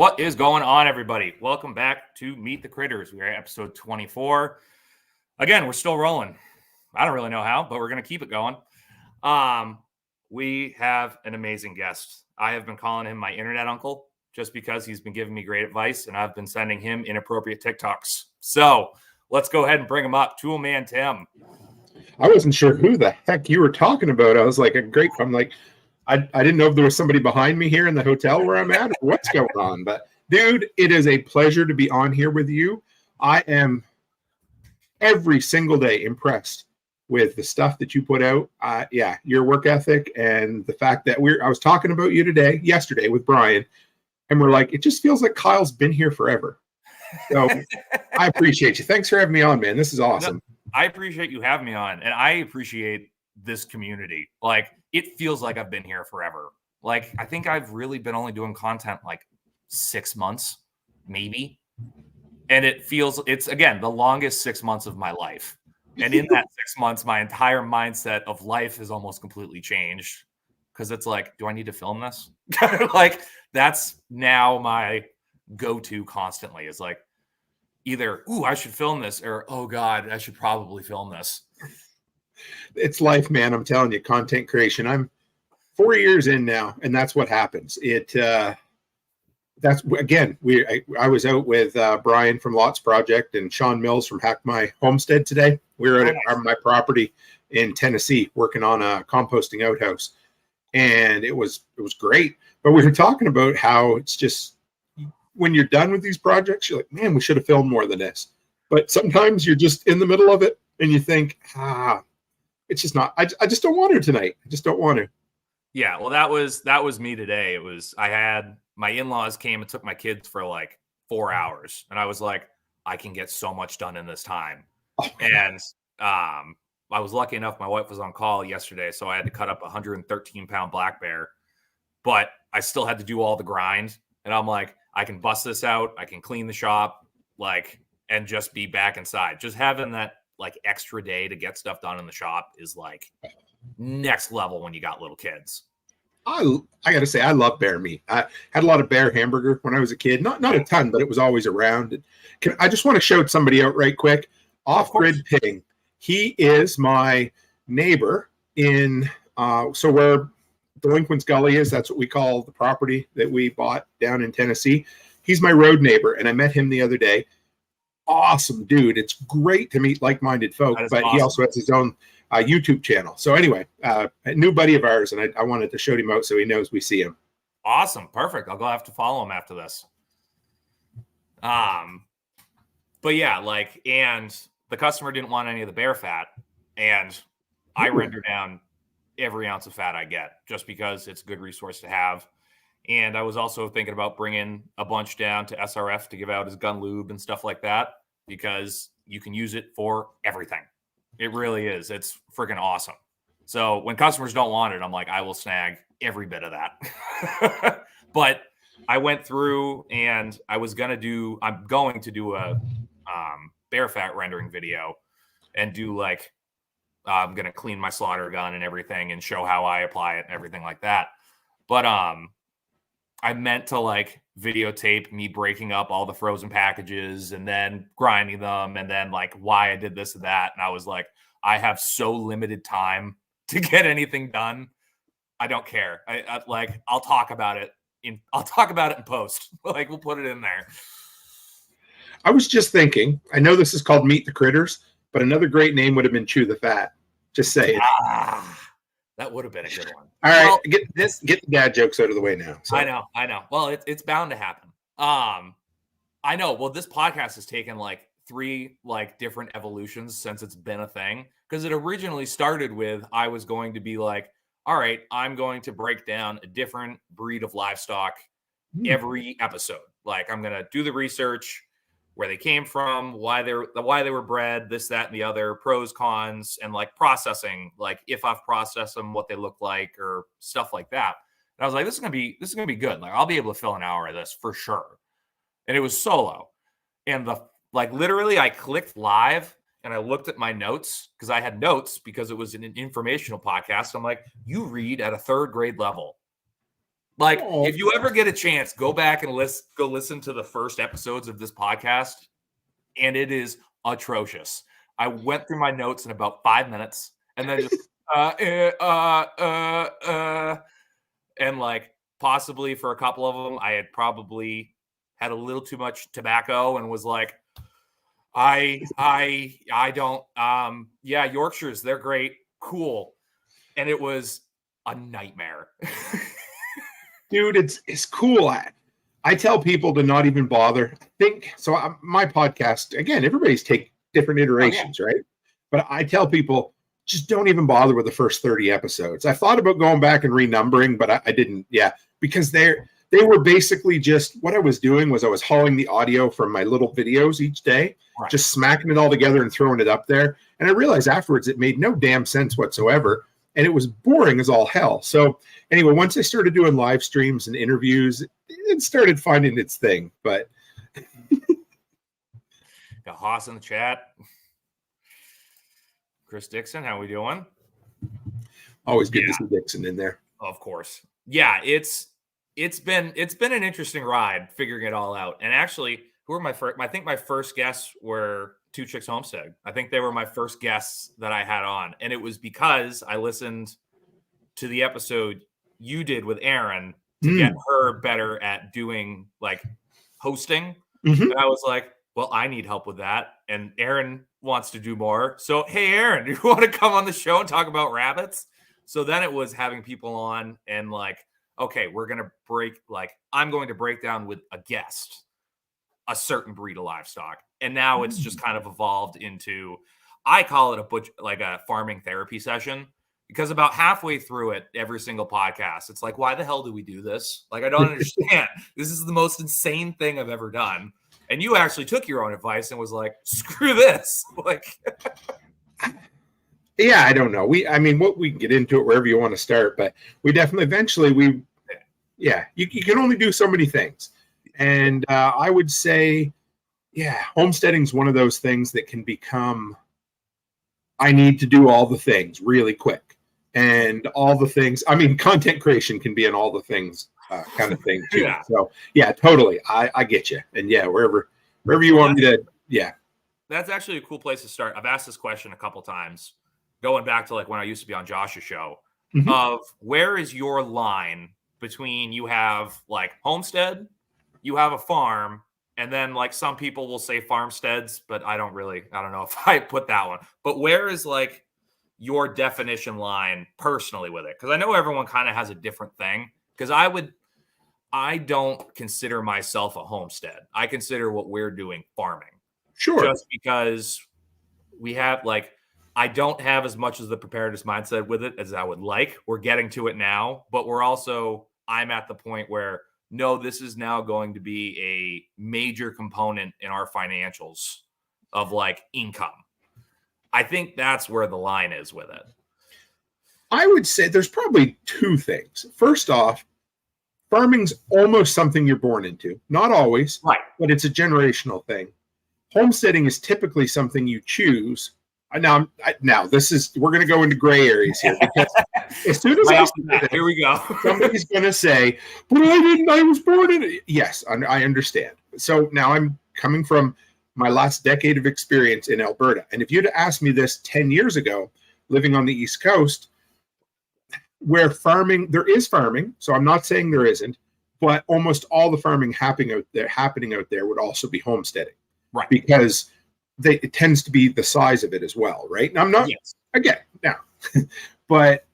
What is going on, everybody? Welcome back to Meet the Critters. We are at episode 24. Again, we're still rolling. I don't really know how, but we're going to keep it going. We have an amazing guest. I have been calling him my internet uncle just because he's been giving me great advice, and I've been sending him inappropriate TikToks. So let's go ahead and bring him up. Tool Man Tim. I wasn't sure who the heck you were talking about. I was like, I'm like, I didn't know if there was somebody behind me here in the hotel where I'm at or what's going on. But dude, it is a pleasure to be on here with you. I am every single day impressed with the stuff that you put out. Your work ethic and the fact that I was talking about you yesterday with Brian, and we're like, it just feels like Kyle's been here forever. So I appreciate you. Thanks for having me on, man. This is awesome. No, I appreciate you having me on, and I appreciate this community. Like, it feels like I've been here forever. Like, I think I've really been only doing content like 6 months, maybe. And it's again, the longest 6 months of my life. And in that 6 months, my entire mindset of life has almost completely changed. Because it's like, do I need to film this? Like, that's now my go-to constantly is like, either, I should film this, or, oh God, I should probably film this. It's life, man. I'm telling you, content creation. I'm 4 years in now, and that's what happens. I was out with Brian from Lots Project and Sean Mills from Hack My Homestead today. We were at my property in Tennessee working on a composting outhouse, and it was great. But we were talking about how it's just when you're done with these projects, you're like, man, we should have filmed more than this. But sometimes you're just in the middle of it, and you think, it's just not. I just don't want to tonight. I just don't want to. Yeah, well, that was me today. I had my in-laws came and took my kids for like 4 hours, and I was like, I can get so much done in this time. And I was lucky enough, my wife was on call yesterday, so I had to cut up a 113-pound black bear, but I still had to do all the grind. And I'm like, I can bust this out, I can clean the shop, like, and just be back inside. Just having that like extra day to get stuff done in the shop is like next level when you got little kids. I gotta say, I love bear meat. I had a lot of bear hamburger when I was a kid. Not a ton, but it was always around. I just want to shout somebody out right quick. Off-Grid Pitting. He is my neighbor in so where Delinquent's Gully is. That's what we call the property that we bought down in Tennessee. He's my road neighbor, and I met him the other day. Awesome dude. It's great to meet like-minded folk, but awesome. He also has his own YouTube channel. So anyway, a new buddy of ours, and I wanted to shout him out so he knows we see him. Awesome. Perfect. I'll go have to follow him after this. But yeah, like, and the customer didn't want any of the bear fat, and I render down every ounce of fat I get just because it's a good resource to have. And I was also thinking about bringing a bunch down to SRF to give out as gun lube and stuff like that, because you can use it for everything. It really is. It's freaking awesome. So when customers don't want it, I'm like, I will snag every bit of that. But I went through and I'm going to do a bear fat rendering video and do like, I'm going to clean my slaughter gun and everything and show how I apply it and everything like that. But I meant to like videotape me breaking up all the frozen packages and then grinding them and then like why I did this and that. And I was like, I have so limited time to get anything done. I don't care. I'll talk about it in post. Like, we'll put it in there. I was just thinking, I know this is called Meet the Critters, but another great name would have been Chew the Fat. Just saying. That would have been a good one. All right, get the dad jokes out of the way now. So. I know. Well, it's bound to happen. I know. Well, this podcast has taken like 3 like different evolutions since it's been a thing, because it originally started with I was going to be like, all right, I'm going to break down a different breed of livestock every episode. Like, I'm going to do the research, where they came from, why they were bred, this, that, and the other, pros, cons, and like processing, like if I've processed them, what they look like, or stuff like that. And I was like, this is gonna be good. Like, I'll be able to fill an hour of this for sure. And it was solo, and literally I clicked live and I looked at my notes, because I had notes because it was an informational podcast. I'm like, you read at a 3rd grade level. Like, Oh. if you ever get a chance, go back and go listen to the first episodes of this podcast, and it is atrocious. I went through my notes in about 5 minutes, and then just and like possibly for a couple of them, I had probably had a little too much tobacco and was like, I don't. Yeah, Yorkshires, they're great, cool, and it was a nightmare. Dude, it's cool. I tell people to not even bother. I think so. My podcast, again, everybody's take different iterations, right? But I tell people just don't even bother with the first 30 episodes. I thought about going back and renumbering, but I didn't. Yeah, because they were basically just what I was doing was I was hauling the audio from my little videos each day, just smacking it all together and throwing it up there. And I realized afterwards it made no damn sense whatsoever. And it was boring as all hell. So anyway, once I started doing live streams and interviews, it started finding its thing. But got Haas in the chat. Chris Dixon, how we doing? Always good to see Dixon in there. Of course. Yeah, it's been an interesting ride figuring it all out. And actually, who were my first? I think my first guests were Two Chicks Homestead. I think they were my first guests that I had on, and it was because I listened to the episode you did with Erin to get her better at doing like hosting. And I was like, well, I need help with that, and Erin wants to do more. So, hey, Erin, do you want to come on the show and talk about rabbits? So then it was having people on and like, okay, I'm going to break down with a guest a certain breed of livestock. And now it's just kind of evolved into, I call it a farming therapy session, because about halfway through it, every single podcast, it's like, why the hell do we do this? Like, I don't understand. This is the most insane thing I've ever done. And you actually took your own advice and was like, screw this. Like, yeah, I don't know. We can get into it wherever you want to start, but we definitely eventually you can only do so many things. And I would say, homesteading is one of those things that can become, I need to do all the things really quick. And all the things, content creation can be an all the things kind of thing too. Yeah. So, yeah, totally. I get you. And wherever you want me to, That's actually a cool place to start. I've asked this question a couple times, going back to like when I used to be on Josh's show, of where is your line between you have like homestead, you have a farm, and then like some people will say farmsteads, but I don't know if I put that one. But where is like your definition line personally with it? Because I know everyone kind of has a different thing. Because I don't consider myself a homestead. I consider what we're doing farming. Sure. Just because we have I don't have as much as the preparedness mindset with it as I would like. We're getting to it now, but I'm at the point where, no, this is now going to be a major component in our financials of like income. I think that's where the line is with it. I would say there's probably two things. First off, farming's almost something you're born into. Not always, right? But it's a generational thing. Homesteading is typically something you choose. Now we're going to go into gray areas here, because as soon as here we go, somebody's going to say, "But I was born in it." Yes, I understand. So now I'm coming from my last decade of experience in Alberta, and if you'd asked me this 10 years ago, living on the East Coast, where there is farming, so I'm not saying there isn't, but almost all the farming happening out there would also be homesteading, right? Because it tends to be the size of it as well, right? Now, I'm not again now, but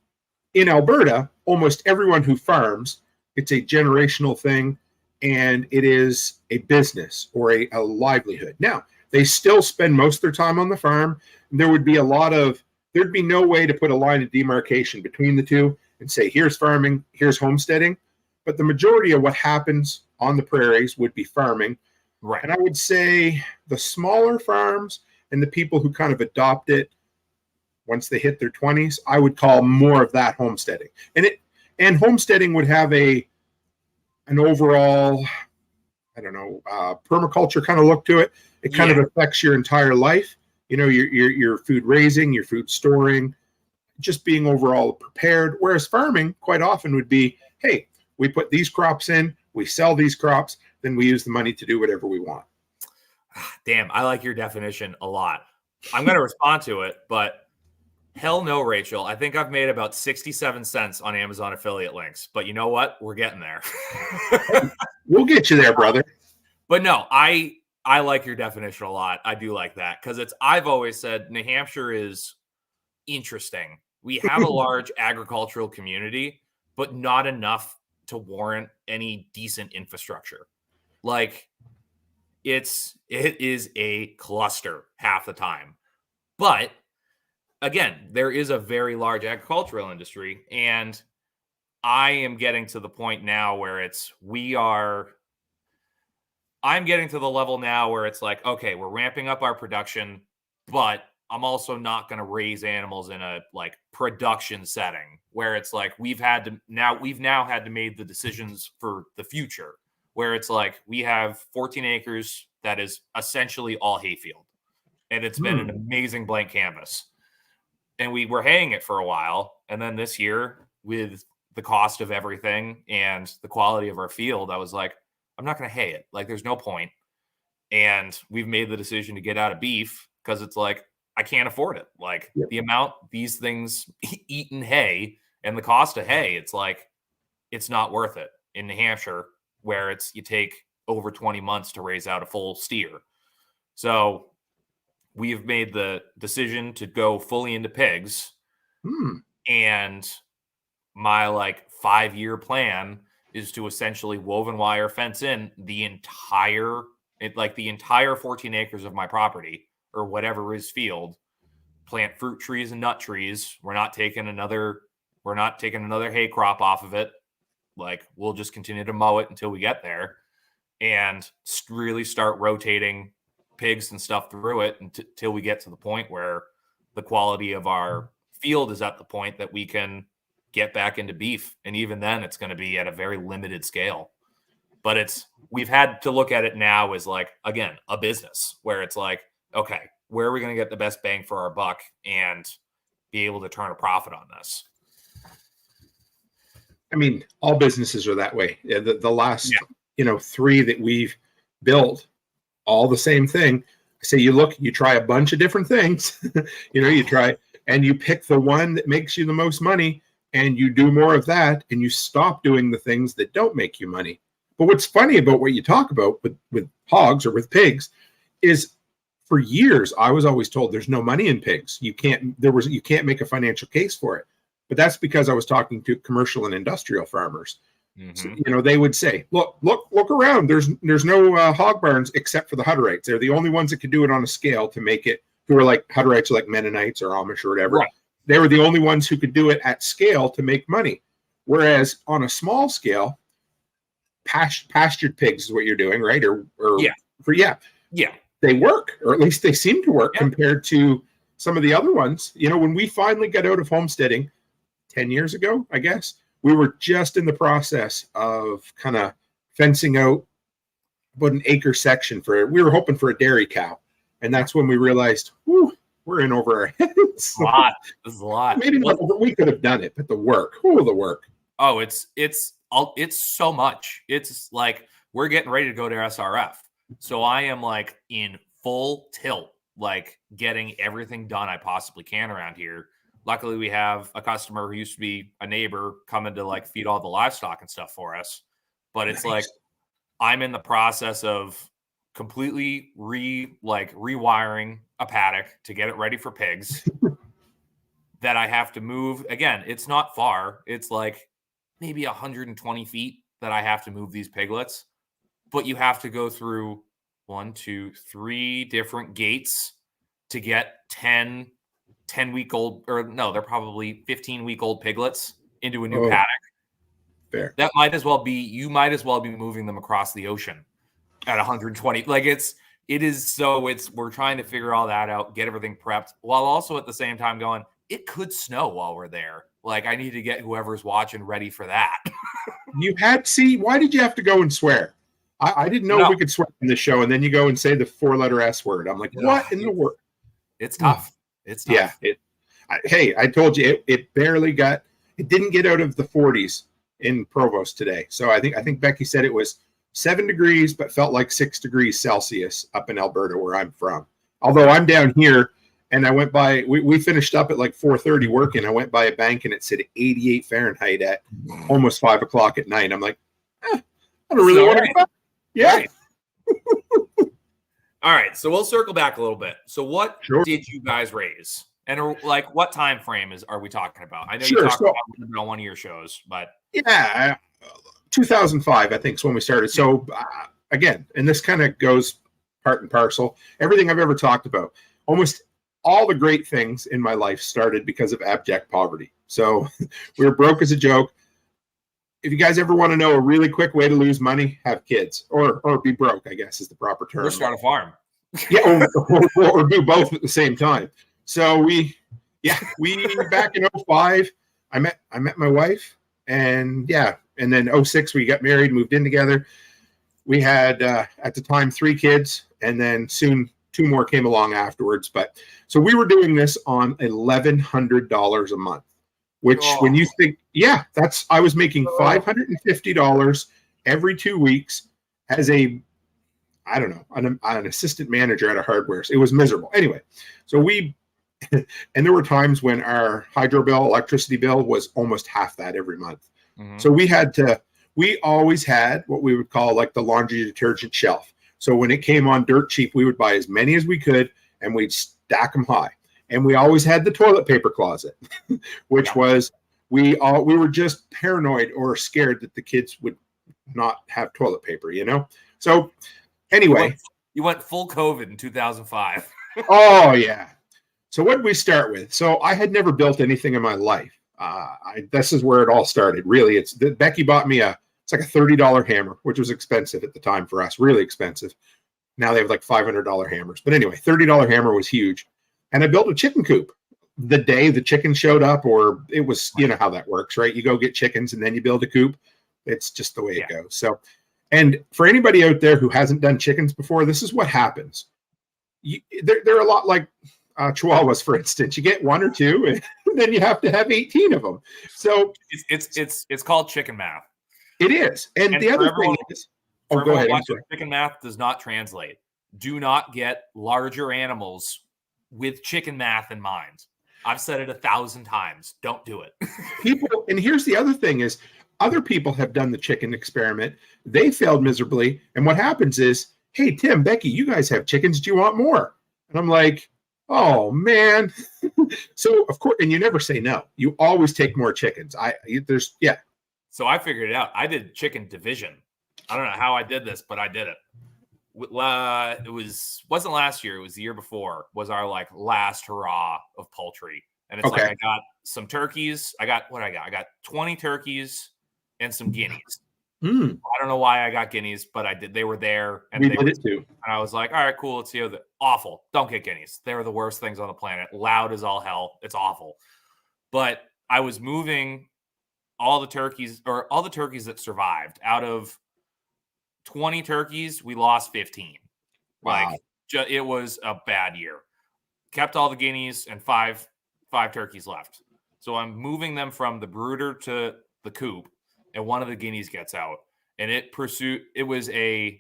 in Alberta, almost everyone who farms, it's a generational thing, and it is a business or a livelihood. Now, they still spend most of their time on the farm. There'd be no way to put a line of demarcation between the two and say, here's farming, here's homesteading. But the majority of what happens on the prairies would be farming. Right. And I would say the smaller farms and the people who kind of adopt it once they hit their 20s, I would call more of that homesteading. And homesteading would have an overall, permaculture kind of look to it. It kind of affects your entire life. Your food raising, your food storing, just being overall prepared. Whereas farming quite often would be, hey, We put these crops in, we sell these crops, then we use the money to do whatever we want. Damn, I like your definition a lot. I'm going to respond to it, but hell no, Rachel. I think I've made about 67 cents on Amazon affiliate links, but you know what? We're getting there. We'll get you there, brother. But no, I like your definition a lot. I do like that because I've always said New Hampshire is interesting. We have a large agricultural community, but not enough to warrant any decent infrastructure. Like it is a cluster half the time. But again, there is a very large agricultural industry, and I am getting to the point now where I'm getting to the level now where it's like, okay, we're ramping up our production, but I'm also not going to raise animals in a like production setting where it's like we've now had to make the decisions for the future, where it's like we have 14 acres that is essentially all hayfield, and it's been an amazing blank canvas. And we were haying it for a while, and then this year with the cost of everything and the quality of our field, I was like, I'm not going to hay it. Like, there's no point. And we've made the decision to get out of beef because it's like, I can't afford it. Like the amount these things eat in hay and the cost of hay, it's like, it's not worth it in New Hampshire where you take over 20 months to raise out a full steer. So we've made the decision to go fully into pigs. And my like 5-year plan is to essentially woven wire fence in the entire 14 acres of my property or whatever is field, plant fruit trees and nut trees. We're not taking another hay crop off of it. Like, we'll just continue to mow it until we get there and really start rotating pigs and stuff through it until we get to the point where the quality of our field is at the point that we can get back into beef. And even then it's going to be at a very limited scale. But we've had to look at it now as like, again, a business where it's like, okay, where are we going to get the best bang for our buck and be able to turn a profit on this? I mean, all businesses are that way. The last, 3 that we've built, all the same thing. So you try a bunch of different things, you try and you pick the one that makes you the most money and you do more of that and you stop doing the things that don't make you money. But what's funny about what you talk about with hogs or with pigs is for years, I was always told there's no money in pigs. You can't make a financial case for it. But that's because I was talking to commercial and industrial farmers. So, they would say, look around. There's no hog barns except for the Hutterites. They're the only ones that could do it on a scale to make it, who are like Hutterites, like Mennonites or Amish or whatever. Right. They were the only ones who could do it at scale to make money. Whereas on a small scale, pastured pigs is what you're doing, right? They work, or at least they seem to work compared to some of the other ones. When we finally got out of homesteading 10 years ago, I guess, we were just in the process of kind of fencing out about an acre section we were hoping for a dairy cow. And that's when we realized, we're in over our heads. This is a lot. Maybe not, we could have done it, but the work. The work. Oh, it's so much. It's like we're getting ready to go to SRF. So I am like in full tilt, like getting everything done I possibly can around here. Luckily, we have a customer who used to be a neighbor coming to like feed all the livestock and stuff for us. But it's like I'm in the process of completely rewiring a paddock to get it ready for pigs that I have to move. Again, it's not far. It's like maybe 120 feet that I have to move these piglets. But you have to go through 1, 2, 3 different gates to get 10-week-old, or no, they're probably 15-week-old piglets into a new paddock. Fair. That might as well be, you might as well be moving them across the ocean at 120. Like we're trying to figure all that out, get everything prepped, while also at the same time going, it could snow while we're there. Like, I need to get whoever's watching ready for that. Why did you have to go and swear? I didn't know we could swear in this show, and then you go and say the 4-letter S word. I'm like, what in the world? It's tough. It's tough. Yeah. I told you, it didn't get out of the 40s in Provost today. So I think Becky said it was 7 degrees, but felt like 6 degrees Celsius up in Alberta, where I'm from. Although I'm down here, and I went by, we finished up at like 4:30 working. I went by a bank and it said 88 Fahrenheit at almost 5 o'clock at night. I'm like, I don't really want to go back. Yeah. Right. All right, so we'll circle back a little bit. So what did you guys raise? And like, what time frame are we talking about? I know you talked about it on one of your shows, but yeah, 2005 I think is when we started. So again, and this kind of goes part and parcel. Everything I've ever talked about, almost all the great things in my life started because of abject poverty. So we were broke as a joke. If you guys ever want to know a really quick way to lose money, have kids or be broke, I guess is the proper term. Or start a farm. Yeah, or do both at the same time. So we back in 05, I met my wife, and then 06 we got married, moved in together. We had at the time 3 kids, and then soon 2 more came along afterwards. But so we were doing this on $1,100 a month. Which, when you think, I was making $550 every 2 weeks as an assistant manager at a hardware. It was miserable. Anyway, so and there were times when our hydro bill, electricity bill was almost half that every month. Mm-hmm. So we always had what we would call like the laundry detergent shelf. So when it came on dirt cheap, we would buy as many as we could and we'd stack them high. And we always had the toilet paper closet, which was we were just paranoid or scared that the kids would not have toilet paper, So anyway, you went full COVID in 2005. Oh yeah. So what did we start with? So I had never built anything in my life. This is where it all started. Really, Becky bought me it's like a $30 hammer, which was expensive at the time for us, really expensive. Now they have like $500 hammers, but anyway, $30 hammer was huge. And I built a chicken coop the day the chicken showed up, or it was, you know how that works, right? You go get chickens and then you build a coop. It's just the way it goes. So, and for anybody out there who hasn't done chickens before, this is what happens. They're a lot like Chihuahuas, for instance. You get 1 or 2, and then you have to have 18 of them. So it's called chicken math. It is. And the other thing is, go ahead. Chicken math does not translate. Do not get larger animals with chicken math in mind. I've said it 1,000 times. Don't do it. People, and here's the other thing is, other people have done the chicken experiment. They failed miserably. And what happens is, hey, Tim, Becky, you guys have chickens. Do you want more? And I'm like, oh, man. So, of course, and you never say no. You always take more chickens. So I figured it out. I did chicken division. I don't know how I did this, but I did it. It wasn't last year. It was the year before. Was our like last hurrah of poultry, and it's like I got some turkeys. I got 20 turkeys and some guineas. I don't know why I got guineas, but I did. They were there, and we did it too. And I was like, all right, cool. Let's see how awful. Don't get guineas. They were the worst things on the planet. Loud as all hell. It's awful. But I was moving all the turkeys that survived out of 20 turkeys, we lost 15. Wow. It was a bad year. Kept all the guineas and five turkeys left. So I'm moving them from the brooder to the coop, and one of the guineas gets out. And it was an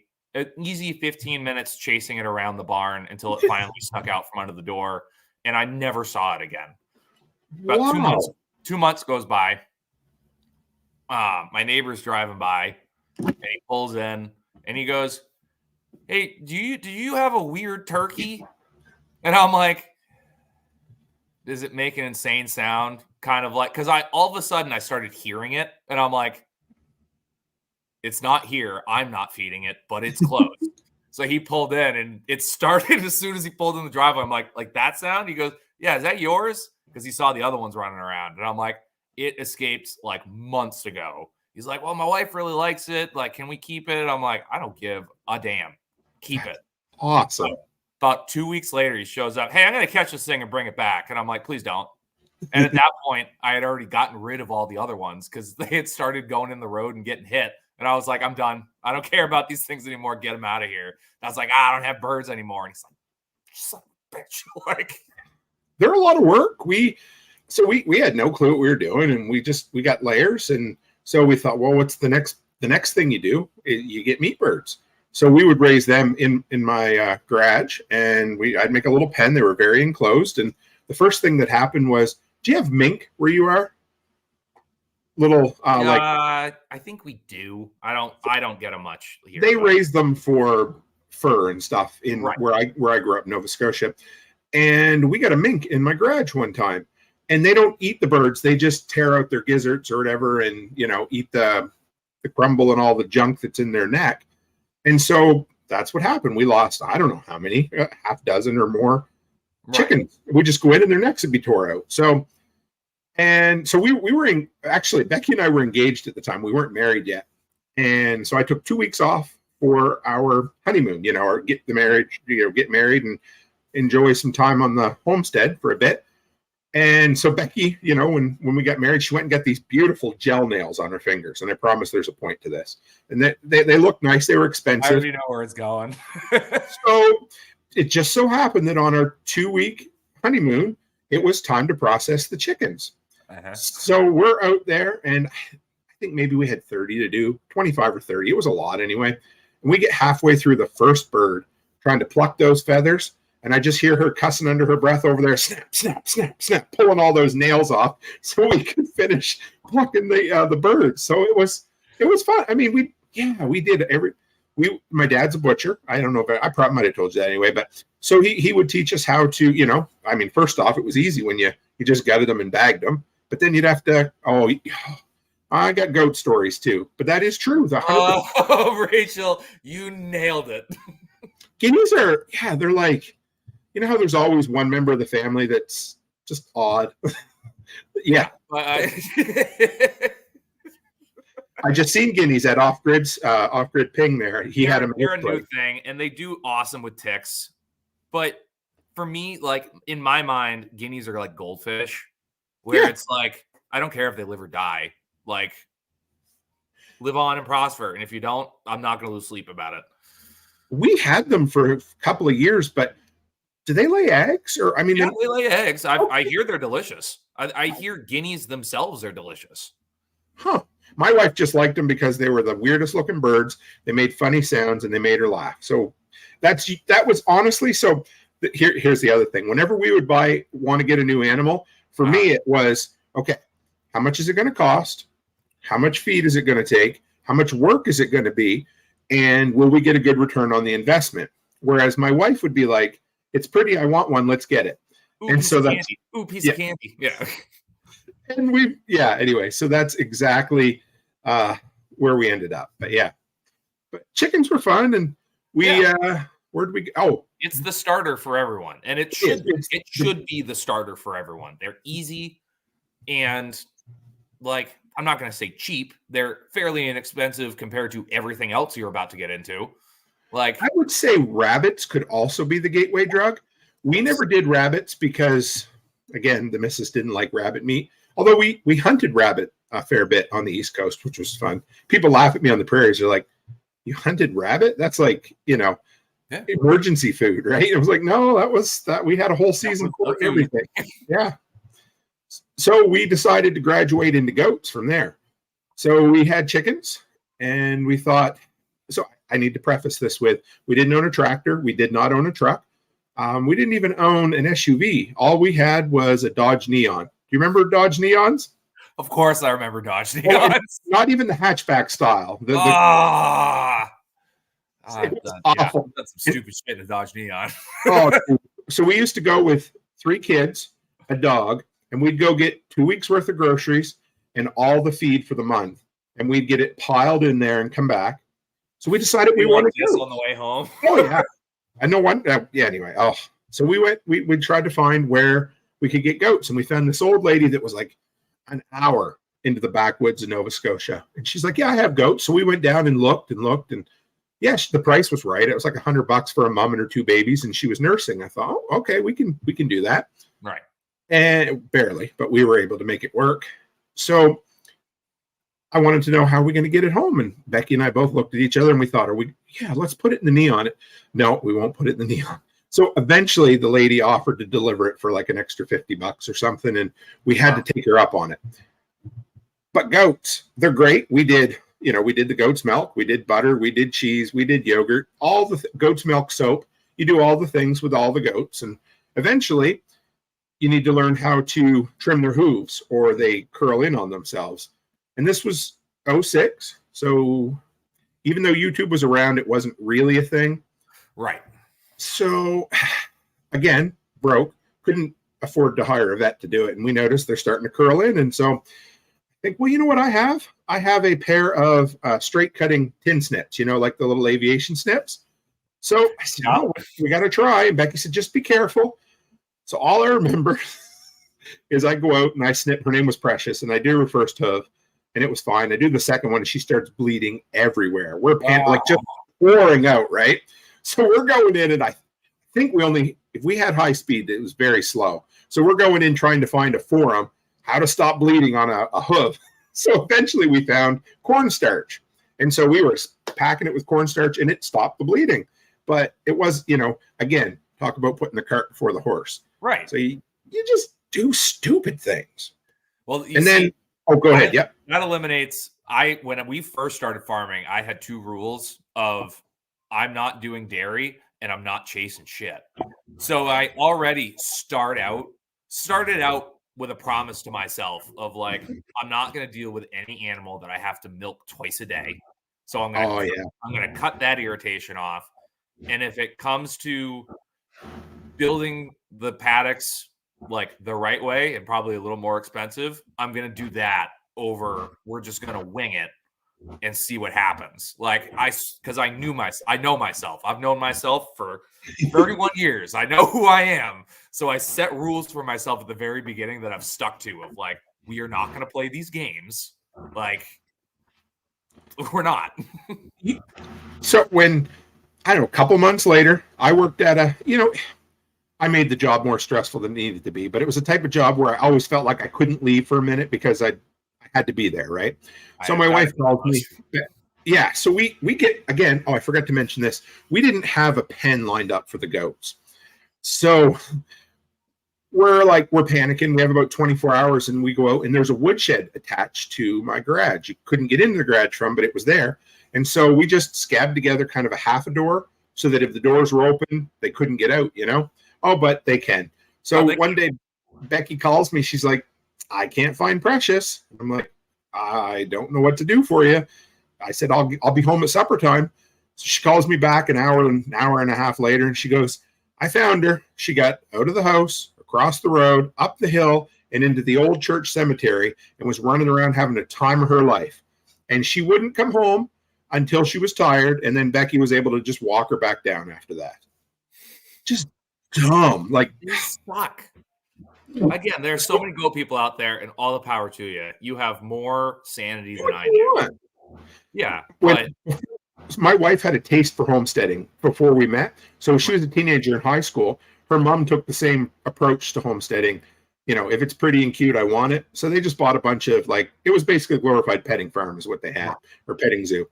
easy 15 minutes chasing it around the barn until it finally snuck out from under the door, and I never saw it again. About 2 months goes by. My neighbor's driving by, and he pulls in. And he goes, hey, do you have a weird turkey? And I'm like, does it make an insane sound? Kind of like, because all of a sudden I started hearing it, and I'm like, it's not here. I'm not feeding it, but it's close. So he pulled in, and it started as soon as he pulled in the driveway. I'm like that sound? He goes, yeah, is that yours? Because he saw the other ones running around. And I'm like, it escaped like months ago. He's like, well, my wife really likes it. Like, can we keep it? I'm like, I don't give a damn. Keep it. Awesome. So about 2 weeks later, he shows up. Hey, I'm going to catch this thing and bring it back. And I'm like, please don't. And at that point, I had already gotten rid of all the other ones because they had started going in the road and getting hit. And I was like, I'm done. I don't care about these things anymore. Get them out of here. And I was like, I don't have birds anymore. And he's like, son of a bitch. Like, they're a lot of work. We had no clue what we were doing, and we got layers. And So we thought, well, what's the next thing you do? You get meat birds. So we would raise them in my garage, and I'd make a little pen. They were very enclosed. And the first thing that happened was, do you have mink where you are? Little I think we do. I don't get them much here. They raise them for fur and stuff in Right. where I grew up in Nova Scotia. And we got a mink in my garage one time. And they don't eat the birds. They just tear out their gizzards or whatever and, eat the crumble and all the junk that's in their neck. And so that's what happened. We lost, I don't know how many, half dozen or more chickens. We just go in and their necks would be tore out. So we were actually, Becky and I were engaged at the time. We weren't married yet. And so I took 2 weeks off for our honeymoon, or get married and enjoy some time on the homestead for a bit. And so Becky, when we got married, she went and got these beautiful gel nails on her fingers. And I promise there's a point to this. And they look nice. They were expensive. I already know where it's going. So it just so happened that on our 2-week honeymoon, it was time to process the chickens. Uh-huh. So we're out there, and I think maybe we had 30 to do, 25 or 30. It was a lot anyway. And we get halfway through the first bird trying to pluck those feathers. And I just hear her cussing under her breath over there, snap, snap, snap, snap, pulling all those nails off so we could finish plucking the birds. So it was fun. I mean, we did my dad's a butcher. I don't know, but I probably might have told you that anyway. But so he would teach us how to, first off, it was easy when you just gutted them and bagged them. But then you'd have to, I got goat stories too. But that is true. Rachel, you nailed it. Guineas they're like, how there's always one member of the family that's just odd. Yeah. I just seen guineas at off-grid ping there. Had them. They're a new thing, and they do awesome with ticks. But for me, like in my mind, guineas are like goldfish, where it's like, I don't care if they live or die. Like, live on and prosper. And if you don't, I'm not going to lose sleep about it. We had them for a couple of years, but do they lay eggs? Or they lay eggs. I hear they're delicious. I hear guineas themselves are delicious. Huh. My wife just liked them because they were the weirdest looking birds. They made funny sounds and they made her laugh. So that was honestly, so here's the other thing. Whenever we would want to get a new animal, for me, it was, okay, how much is it going to cost? How much feed is it going to take? How much work is it going to be? And will we get a good return on the investment? Whereas my wife would be like, it's pretty, I want one, let's get it. Ooh, and so that's piece of candy. Yeah. And anyway, so that's exactly where we ended up. But but chickens were fun, and where'd we go? Oh, it's the starter for everyone, and it should be the starter for everyone. They're easy, and like, I'm not going to say cheap. They're fairly inexpensive compared to everything else you're about to get into. Like, I would say rabbits could also be the gateway drug. We never did rabbits because, again, the missus didn't like rabbit meat. Although we hunted rabbit a fair bit on the East Coast, which was fun. People laugh at me on the prairies. They're like, "You hunted rabbit? That's like, emergency food, right?" I was like, "No, that was that. We had a whole season for everything." Yeah. So we decided to graduate into goats from there. So we had chickens, and we thought, so I need to preface this with, we didn't own a tractor. We did not own a truck. We didn't even own an SUV. All we had was a Dodge Neon. Do you remember Dodge Neons? Of course I remember Dodge Neons. Not even the hatchback style. That's awful. That's some stupid shit in the Dodge Neon. So we used to go with 3 kids, a dog, and we'd go get 2 weeks worth of groceries and all the feed for the month. And we'd get it piled in there and come back. So we decided we wanted to go on the way home. Oh yeah. I know one. Anyway. So we tried to find where we could get goats, and we found this old lady that was like an hour into the backwoods of Nova Scotia. And she's like, "Yeah, I have goats." So we went down and looked, and yes, the price was right. It was like $100 for a mom and her 2 babies, and she was nursing. I thought, oh, okay, we can do that. Right. And barely, but we were able to make it work. So I wanted to know how we're going to get it home. And Becky and I both looked at each other and we thought, let's put it in the Neon. No, we won't put it in the Neon. So eventually the lady offered to deliver it for like an extra $50 or something. And we had to take her up on it. But goats, they're great. We did the goat's milk, we did butter, we did cheese, we did yogurt, all the goat's milk soap. You do all the things with all the goats, and eventually you need to learn how to trim their hooves or they curl in on themselves. And this was '06. So even though YouTube was around, it wasn't really a thing. Right. So again, broke, couldn't afford to hire a vet to do it. And we noticed they're starting to curl in. And so I think, well, you know what I have? I have a pair of straight cutting tin snips, like the little aviation snips. So I said, oh, we got to try. And Becky said, just be careful. So all I remember is I go out and I snip. Her name was Precious, and I do her first hoof, and it was fine. I do the second one, and she starts bleeding everywhere. We're like just pouring out, right? So we're going in, and I think if we had high speed, it was very slow. So we're going in trying to find a forum, how to stop bleeding on a hoof. So eventually we found cornstarch. And so we were packing it with cornstarch, and it stopped the bleeding. But it was, again, talk about putting the cart before the horse. Right. So you just do stupid things. Well, go ahead. Yep. That eliminates. When we first started farming, I had 2 rules of I'm not doing dairy and I'm not chasing shit. So I already started out with a promise to myself of like, I'm not going to deal with any animal that I have to milk twice a day. So I'm going to cut that irritation off. And if it comes to building the paddocks like the right way and probably a little more expensive, I'm going to do that over. We're just going to wing it and see what happens. Because I know myself. I've known myself for 31 years. I know who I am. So I set rules for myself at the very beginning that I've stuck to of like, we are not going to play these games. Like, we're not. So when, I don't know, a couple months later, I worked at I made the job more stressful than it needed to be, but it was a type of job where I always felt like I couldn't leave for a minute because I had to be there, right? So my wife called me. Yeah, so we get, again, I forgot to mention this. We didn't have a pen lined up for the goats. So we're panicking. We have about 24 hours, and we go out, and there's a woodshed attached to my garage. You couldn't get into the garage from, but it was there. And so we just scabbed together kind of a half a door so that if the doors were open, they couldn't get out, Oh, but they can. So one day Becky calls me. She's like, I can't find Precious. I'm like, I don't know what to do for you. I said, I'll be home at supper time. So she calls me back an hour and a half later, and she goes, I found her. She got out of the house, across the road, up the hill, and into the old church cemetery, and was running around having the time of her life. And she wouldn't come home until she was tired, and then Becky was able to just walk her back down after that. Just dumb. Like, you suck. Again, there's so many goat people out there, and all the power to you. You have more sanity than I do. Yeah. My wife had a taste for homesteading before we met. So she was a teenager in high school. Her mom took the same approach to homesteading. If it's pretty and cute, I want it. So they just bought a bunch of it was basically a glorified petting farm is what they had, or petting zoo.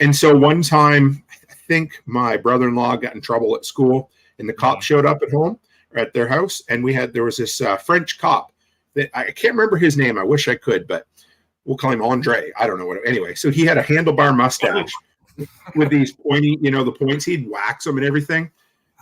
And so one time, I think my brother-in-law got in trouble at school, and the cop showed up at home, or at their house, and there was this French cop that I can't remember his name. I wish I could, but we'll call him Andre. I don't know what. Anyway, so he had a handlebar mustache with these pointy, the points. He'd wax them and everything.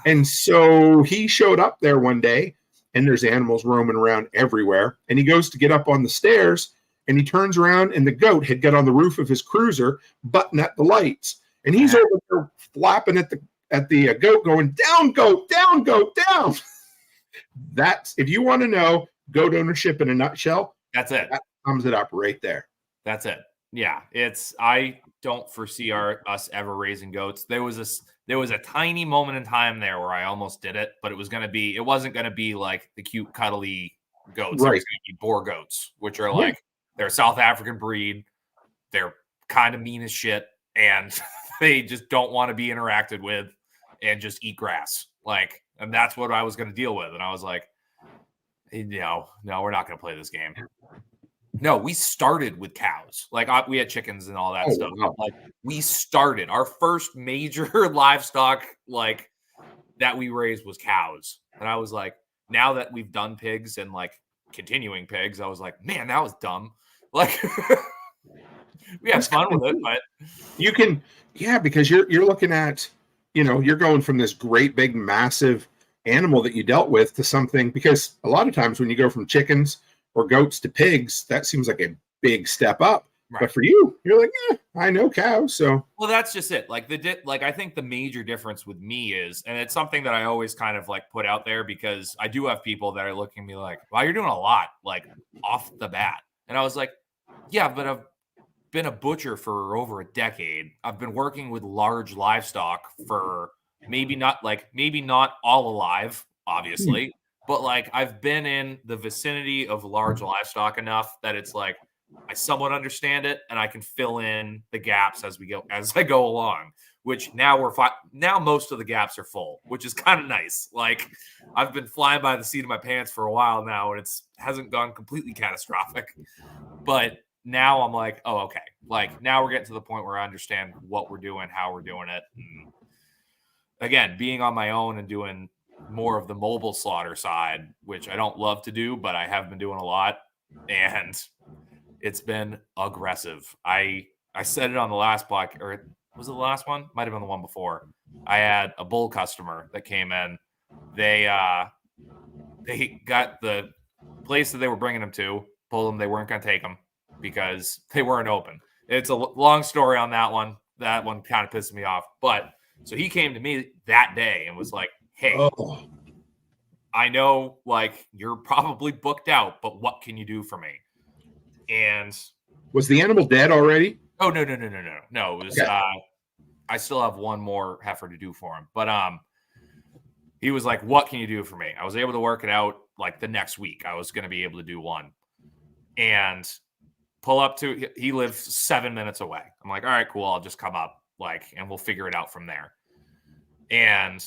And so he showed up there one day, and there's animals roaming around everywhere. And he goes to get up on the stairs, and he turns around, and the goat had got on the roof of his cruiser, butting at the lights. And he's over there flapping at the goat, going, down, goat, down, goat, down. That's, if you want to know goat ownership in a nutshell, that's it. That sums it up right there. That's it. Yeah, I don't foresee us ever raising goats. There was a tiny moment in time there where I almost did it, but it wasn't going to be like the cute cuddly goats. Right. It was going to be boar goats, which are they're a South African breed. They're kind of mean as shit, and they just don't want to be interacted with and just eat grass. And that's what I was going to deal with. And I was like, no, we're not going to play this game. No, we started with cows. We had chickens and all that stuff. Wow. We started our first major livestock that we raised was cows. And I was like, now that we've done pigs and continuing pigs, I was like, man, that was dumb. Like we had fun with it, but you can, yeah, because you're looking at, you're going from this great big massive animal that you dealt with to something, because a lot of times when you go from chickens or goats to pigs, that seems like a big step up. Right. But for you, you're like, I know cows, so. Well, that's just it. Like I think the major difference with me is, and it's something that I always kind of like put out there, because I do have people that are looking at me like, wow, you're doing a lot, like off the bat. And I was like, yeah, but I've been a butcher for over a decade. I've been working with large livestock for maybe not all alive, obviously, but like I've been in the vicinity of large livestock enough that it's like I somewhat understand it, and I can fill in the gaps as I go along. Which now now most of the gaps are full, which is kind of nice. Like I've been flying by the seat of my pants for a while now, and hasn't gone completely catastrophic. But now I'm like, oh, okay. Like now we're getting to the point where I understand what we're doing, how we're doing it. And again, being on my own and doing more of the mobile slaughter side, which I don't love to do, but I have been doing a lot, and it's been aggressive. I said it on the last block, or was it the last one? Might have been the one before. I had a bull customer that came in. They got the place that they were bringing them to, told them they weren't going to take them because they weren't open. It's a long story on that one. That one kind of pissed me off. But so he came to me that day and was like, hey, I know like you're probably booked out, but what can you do for me? And was the animal dead already? Oh, no. It was, okay. I still have one more heifer to do for him, but, he was like, what can you do for me? I was able to work it out like the next week. I was going to be able to do one and pull up to, he lives 7 minutes away. I'm like, all right, cool. I'll just come up and we'll figure it out from there. And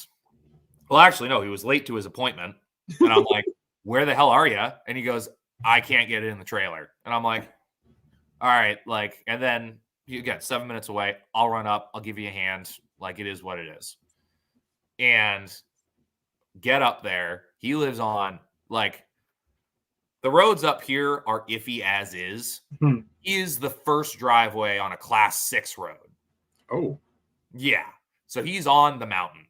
well, actually, no, he was late to his appointment. And I'm like, where the hell are you? And he goes, I can't get it in the trailer. And I'm like, all right, and then you get 7 minutes away. I'll run up. I'll give you a hand. Like, it is what it is. And get up there. He lives on, the roads up here are iffy as is. Mm-hmm. He is the first driveway on a class 6 road. Oh. Yeah. So he's on the mountain.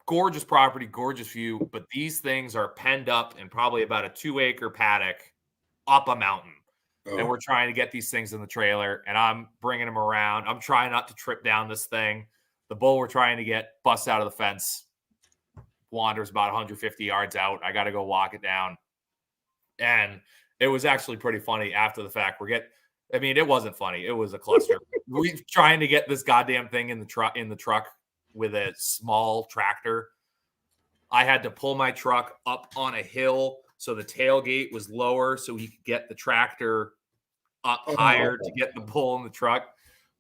Gorgeous property, gorgeous view, but these things are penned up in probably about a 2-acre paddock up a mountain. Oh. And we're trying to get these things in the trailer, and I'm bringing them around. I'm trying not to trip down this thing. The bull we're trying to get busts out of the fence, wanders about 150 yards out. I got to go walk it down. And it was actually pretty funny after the fact. It wasn't funny. It was a cluster. We're trying to get this goddamn thing in the truck with a small tractor. I had to pull my truck up on a hill so the tailgate was lower so he could get the tractor up higher to get the bull in the truck.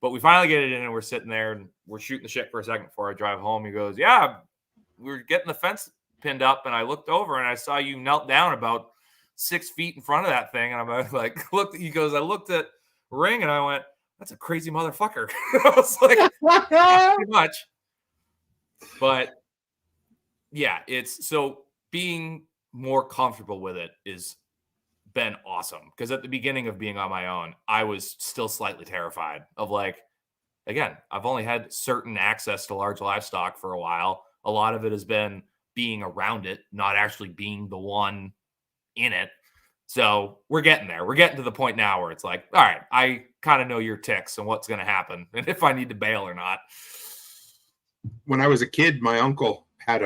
But we finally get it in, and we're sitting there and we're shooting the shit for a second before I drive home. He goes, yeah, we were getting the fence pinned up, and I looked over and I saw you knelt down about 6 feet in front of that thing. And I'm like, he goes, I looked at Ring and I went, that's a crazy motherfucker. I was like, pretty much. But yeah, it's so being more comfortable with it is been awesome, because at the beginning of being on my own, I was still slightly terrified of again, I've only had certain access to large livestock for a while. A lot of it has been being around it, not actually being the one in it. So we're getting there. We're getting to the point now where it's like, all right, I kind of know your ticks and what's going to happen and if I need to bail or not. When I was a kid, my uncle had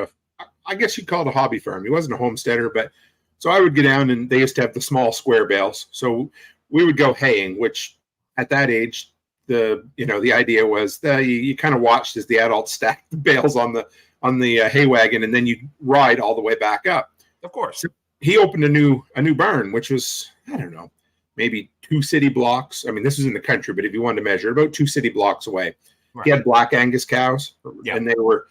I guess you'd call it a hobby farm. He wasn't a homesteader, but so I would go down, and they used to have the small square bales. So we would go haying, which at that age, the idea was that you kind of watched as the adults stacked the bales on the hay wagon, and then you ride all the way back up. Of course. So he opened a new barn, which was, I don't know, maybe 2 city blocks. I mean, this was in the country, but if you wanted to measure, about 2 city blocks away. Right. He had black Angus cows, and they were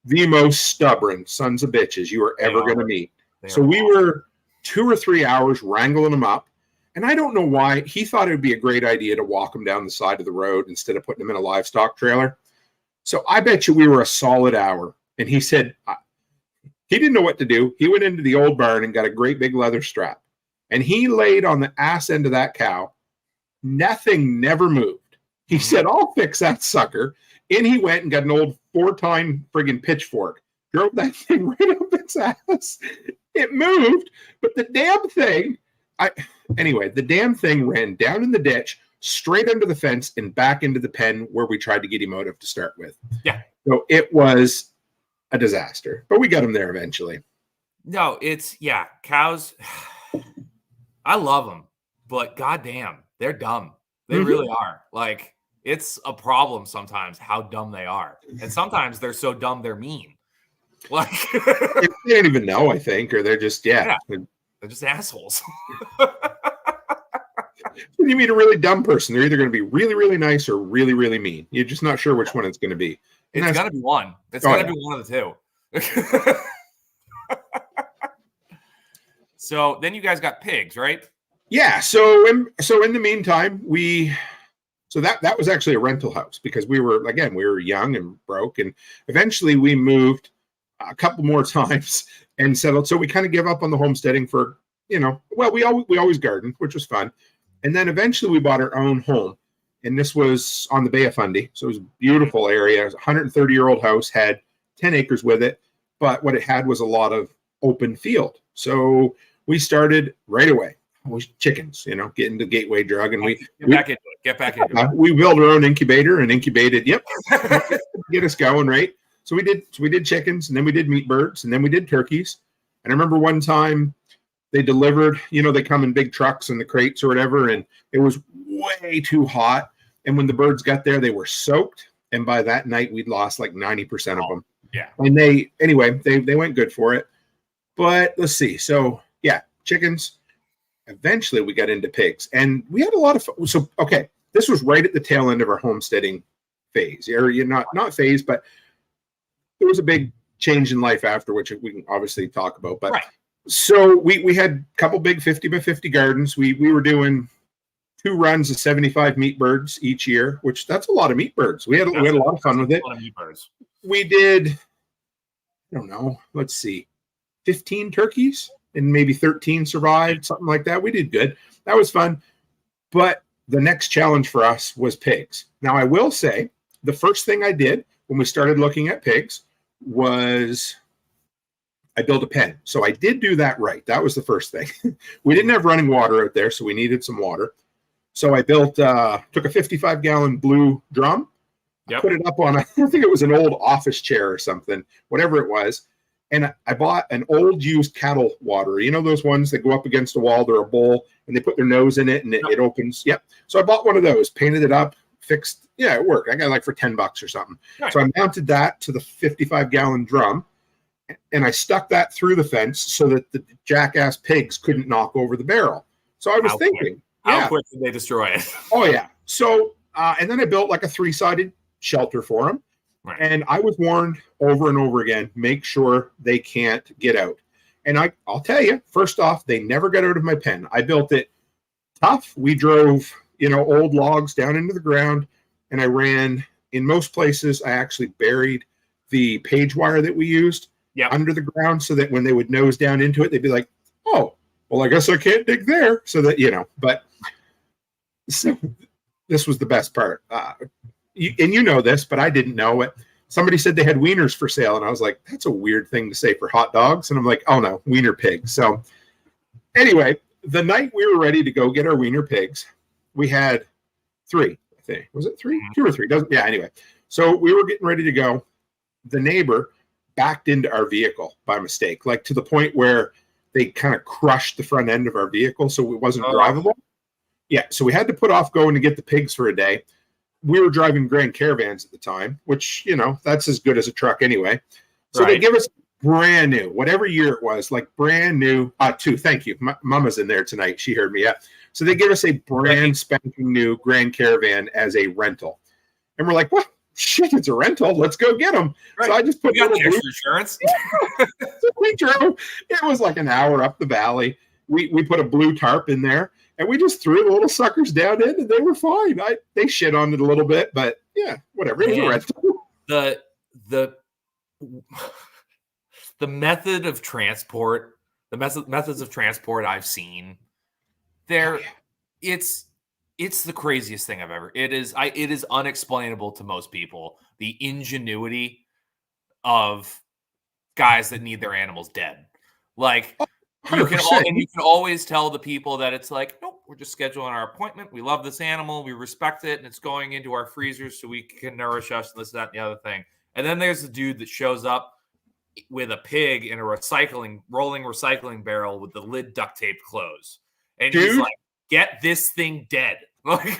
the most stubborn sons of bitches you were ever going to meet. So we were 2 or 3 hours wrangling them up. And I don't know why he thought it would be a great idea to walk them down the side of the road instead of putting them in a livestock trailer. So I bet you we were a solid hour. And he said he didn't know what to do. He went into the old barn and got a great big leather strap. And he laid on the ass end of that cow. Nothing never moved. He said, I'll fix that sucker. In he went and got an old 4-time friggin' pitchfork. Drove that thing right up its ass. It moved, but the damn thing, the damn thing ran down in the ditch, straight under the fence and back into the pen where we tried to get him out of to start with. Yeah. So it was a disaster, but we got him there eventually. No, cows. I love them, but goddamn, they're dumb. They really are. Like, it's a problem sometimes how dumb they are. And sometimes they're so dumb they're mean. Like they don't even know, I think, or they're just they're just assholes. When you meet a really dumb person, they're either going to be really, really nice or really, really mean. You're just not sure which one it's going to be. And it's got to be one. It's got to be one of the two. So then you guys got pigs, right? Yeah. So in the meantime, that was actually a rental house because we were young and broke, and eventually we moved a couple more times and settled. So we kind of give up on the homesteading for, we always gardened, which was fun. And then eventually we bought our own home. And this was on the Bay of Fundy. So it was a beautiful area. It was a 130-year-old house, had 10 acres with it. But what it had was a lot of open field. So we started right away with chickens, getting the gateway drug. And get back into it. We built our own incubator and incubated. Yep. Get us going, right? So we did chickens, and then we did meat birds, and then we did turkeys. And I remember one time they delivered, they come in big trucks and the crates or whatever, and it was way too hot. And when the birds got there, they were soaked. And by that night, we'd lost like 90% of them. Yeah. And they went good for it. But let's see. So chickens. Eventually we got into pigs, and we had a lot of fun. So, okay, this was right at the tail end of our homesteading phase, or not phase, but there was a big change in life after, which we can obviously talk about. But So we had a couple big 50 by 50 gardens. We were doing 2 runs of 75 meat birds each year, which that's a lot of meat birds. We had a lot of fun with it. A lot of meat birds. We did, I don't know, let's see, 15 turkeys and maybe 13 survived, something like that. We did good. That was fun. But the next challenge for us was pigs. Now, I will say the first thing I did when we started looking at pigs was I built a pen. So I did do that right. That was the first thing. We didn't have running water out there, so we needed some water. So I took a 55-gallon blue drum, put it up on I think it was an old office chair or something, whatever it was. And I bought an old used cattle water. You know those ones that go up against a wall, they're a bowl, and they put their nose in it, and it opens. Yep. So I bought one of those, painted it up, fixed. Yeah, it worked. I got like for $10 or something. Right. So I mounted that to the 55-gallon drum, and I stuck that through the fence so that the jackass pigs couldn't knock over the barrel. So I was thinking, how quick did they destroy it? Oh, yeah. So, and then I built like a 3-sided shelter for them. Right. And I was warned over and over again, make sure they can't get out. And I'll tell you, first off, they never got out of my pen. I built it tough. We drove, old logs down into the ground, and I ran, in most places, I actually buried the page wire that we used under the ground so that when they would nose down into it, they'd be like, oh, well, I guess I can't dig there. So that, but so this was the best part. And you know this, but I didn't know it. Somebody said they had wieners for sale, and I was like, that's a weird thing to say for hot dogs. And I'm like, oh no, wiener pigs. So anyway, the night we were ready to go get our wiener pigs, we had 3, I think. Was it 3? 2 or 3? Anyway. So we were getting ready to go. The neighbor backed into our vehicle by mistake, like to the point where they kind of crushed the front end of our vehicle, so it wasn't drivable. Yeah, so we had to put off going to get the pigs for a day. We were driving Grand Caravans at the time, which, that's as good as a truck anyway. So they give us brand new, whatever year it was, like brand new. 2, thank you. Mama's in there tonight. She heard me. Yeah. So they give us a brand spanking new Grand Caravan as a rental. And we're like, what? Shit, it's a rental. Let's go get them. Right. So I just put the insurance. So we drove. It was like an hour up the valley. We put a blue tarp in there, and we just threw the little suckers down in, and they were fine. They shit on it a little bit, but yeah, whatever. It was a rental. The method of transport, the methods of transport I've seen They're it's the craziest thing I've ever. It is unexplainable to most people, the ingenuity of guys that need their animals dead. Like you can 100%. and you can always tell the people that it's like, nope, we're just scheduling our appointment. We love this animal, we respect it, and it's going into our freezers so we can nourish us and this, that, and the other thing. And then there's the dude that shows up with a pig in a rolling recycling barrel with the lid duct taped closed. And he's like, get this thing dead. Like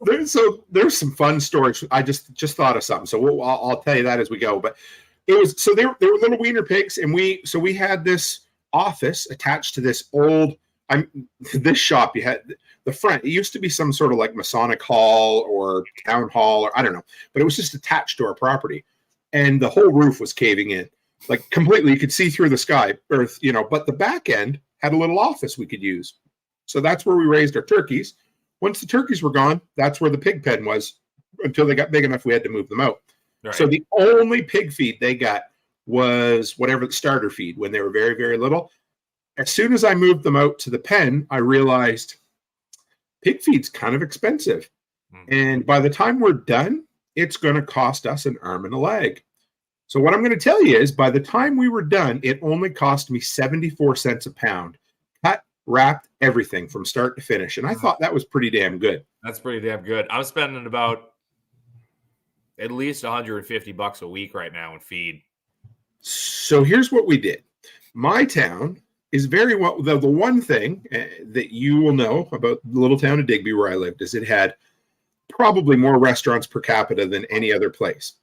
there's some fun stories. I just thought of something. So I'll tell you that as we go. But it was, so they were little wiener pigs. And we had this office attached to this old, this shop. You had the front. It used to be some sort of like Masonic hall or town hall, or I don't know, but it was just attached to our property. And the whole roof was caving in, like completely. You could see through the sky, earth, but the back end had a little office we could use. So that's where we raised our turkeys. Once the turkeys were gone, that's where the pig pen was until they got big enough we had to move them out. Right. So the only pig feed they got was whatever the starter feed when they were very, very little. As soon as I moved them out to the pen, I realized pig feed's kind of expensive. And by the time we're done, it's going to cost us an arm and a leg. So what I'm going to tell you is by the time we were done, it only cost me 74 cents a pound. Cut, wrapped, everything from start to finish. And I thought that was pretty damn good. That's pretty damn good. I'm spending about at least $150 a week right now in feed. So here's what we did. My town is very well, the one thing that you will know about the little town of Digby where I lived is it had probably more restaurants per capita than any other place.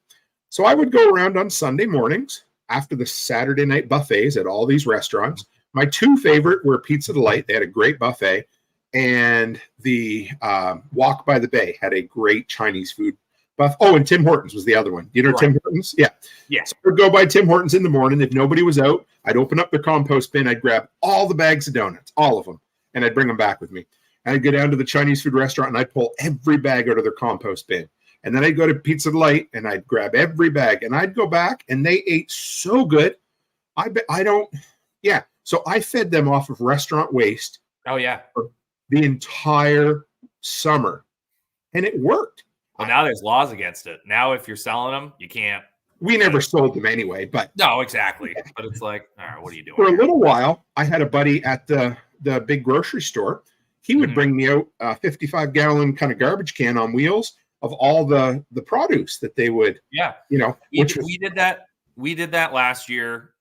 So I would go around on Sunday mornings after the Saturday night buffets at all these restaurants. My two favorite were Pizza Delight. They had a great buffet. And the Walk by the Bay had a great Chinese food buffet. Oh, and Tim Hortons was the other one. You know right. Tim Hortons? Yeah. Yeah. So I would go by Tim Hortons in the morning. If nobody was out, I'd open up their compost bin. I'd grab all the bags of donuts, all of them, and I'd bring them back with me. And I'd go down to the Chinese food restaurant and I'd pull every bag out of their compost bin. And then I'd go to Pizza Delight and I'd grab every bag and I'd go back and they ate so good. So I fed them off of restaurant waste. Oh yeah. For the entire summer. And it worked. Well, now there's laws against it. Now, if you're selling them, you can't. We never sold them anyway, but. No, exactly. But it's like, all right, what are you doing? For a little while, I had a buddy at the big grocery store. He would bring me out a 55-gallon kind of garbage can on wheels of all the produce that they would, we did that. We did that last year,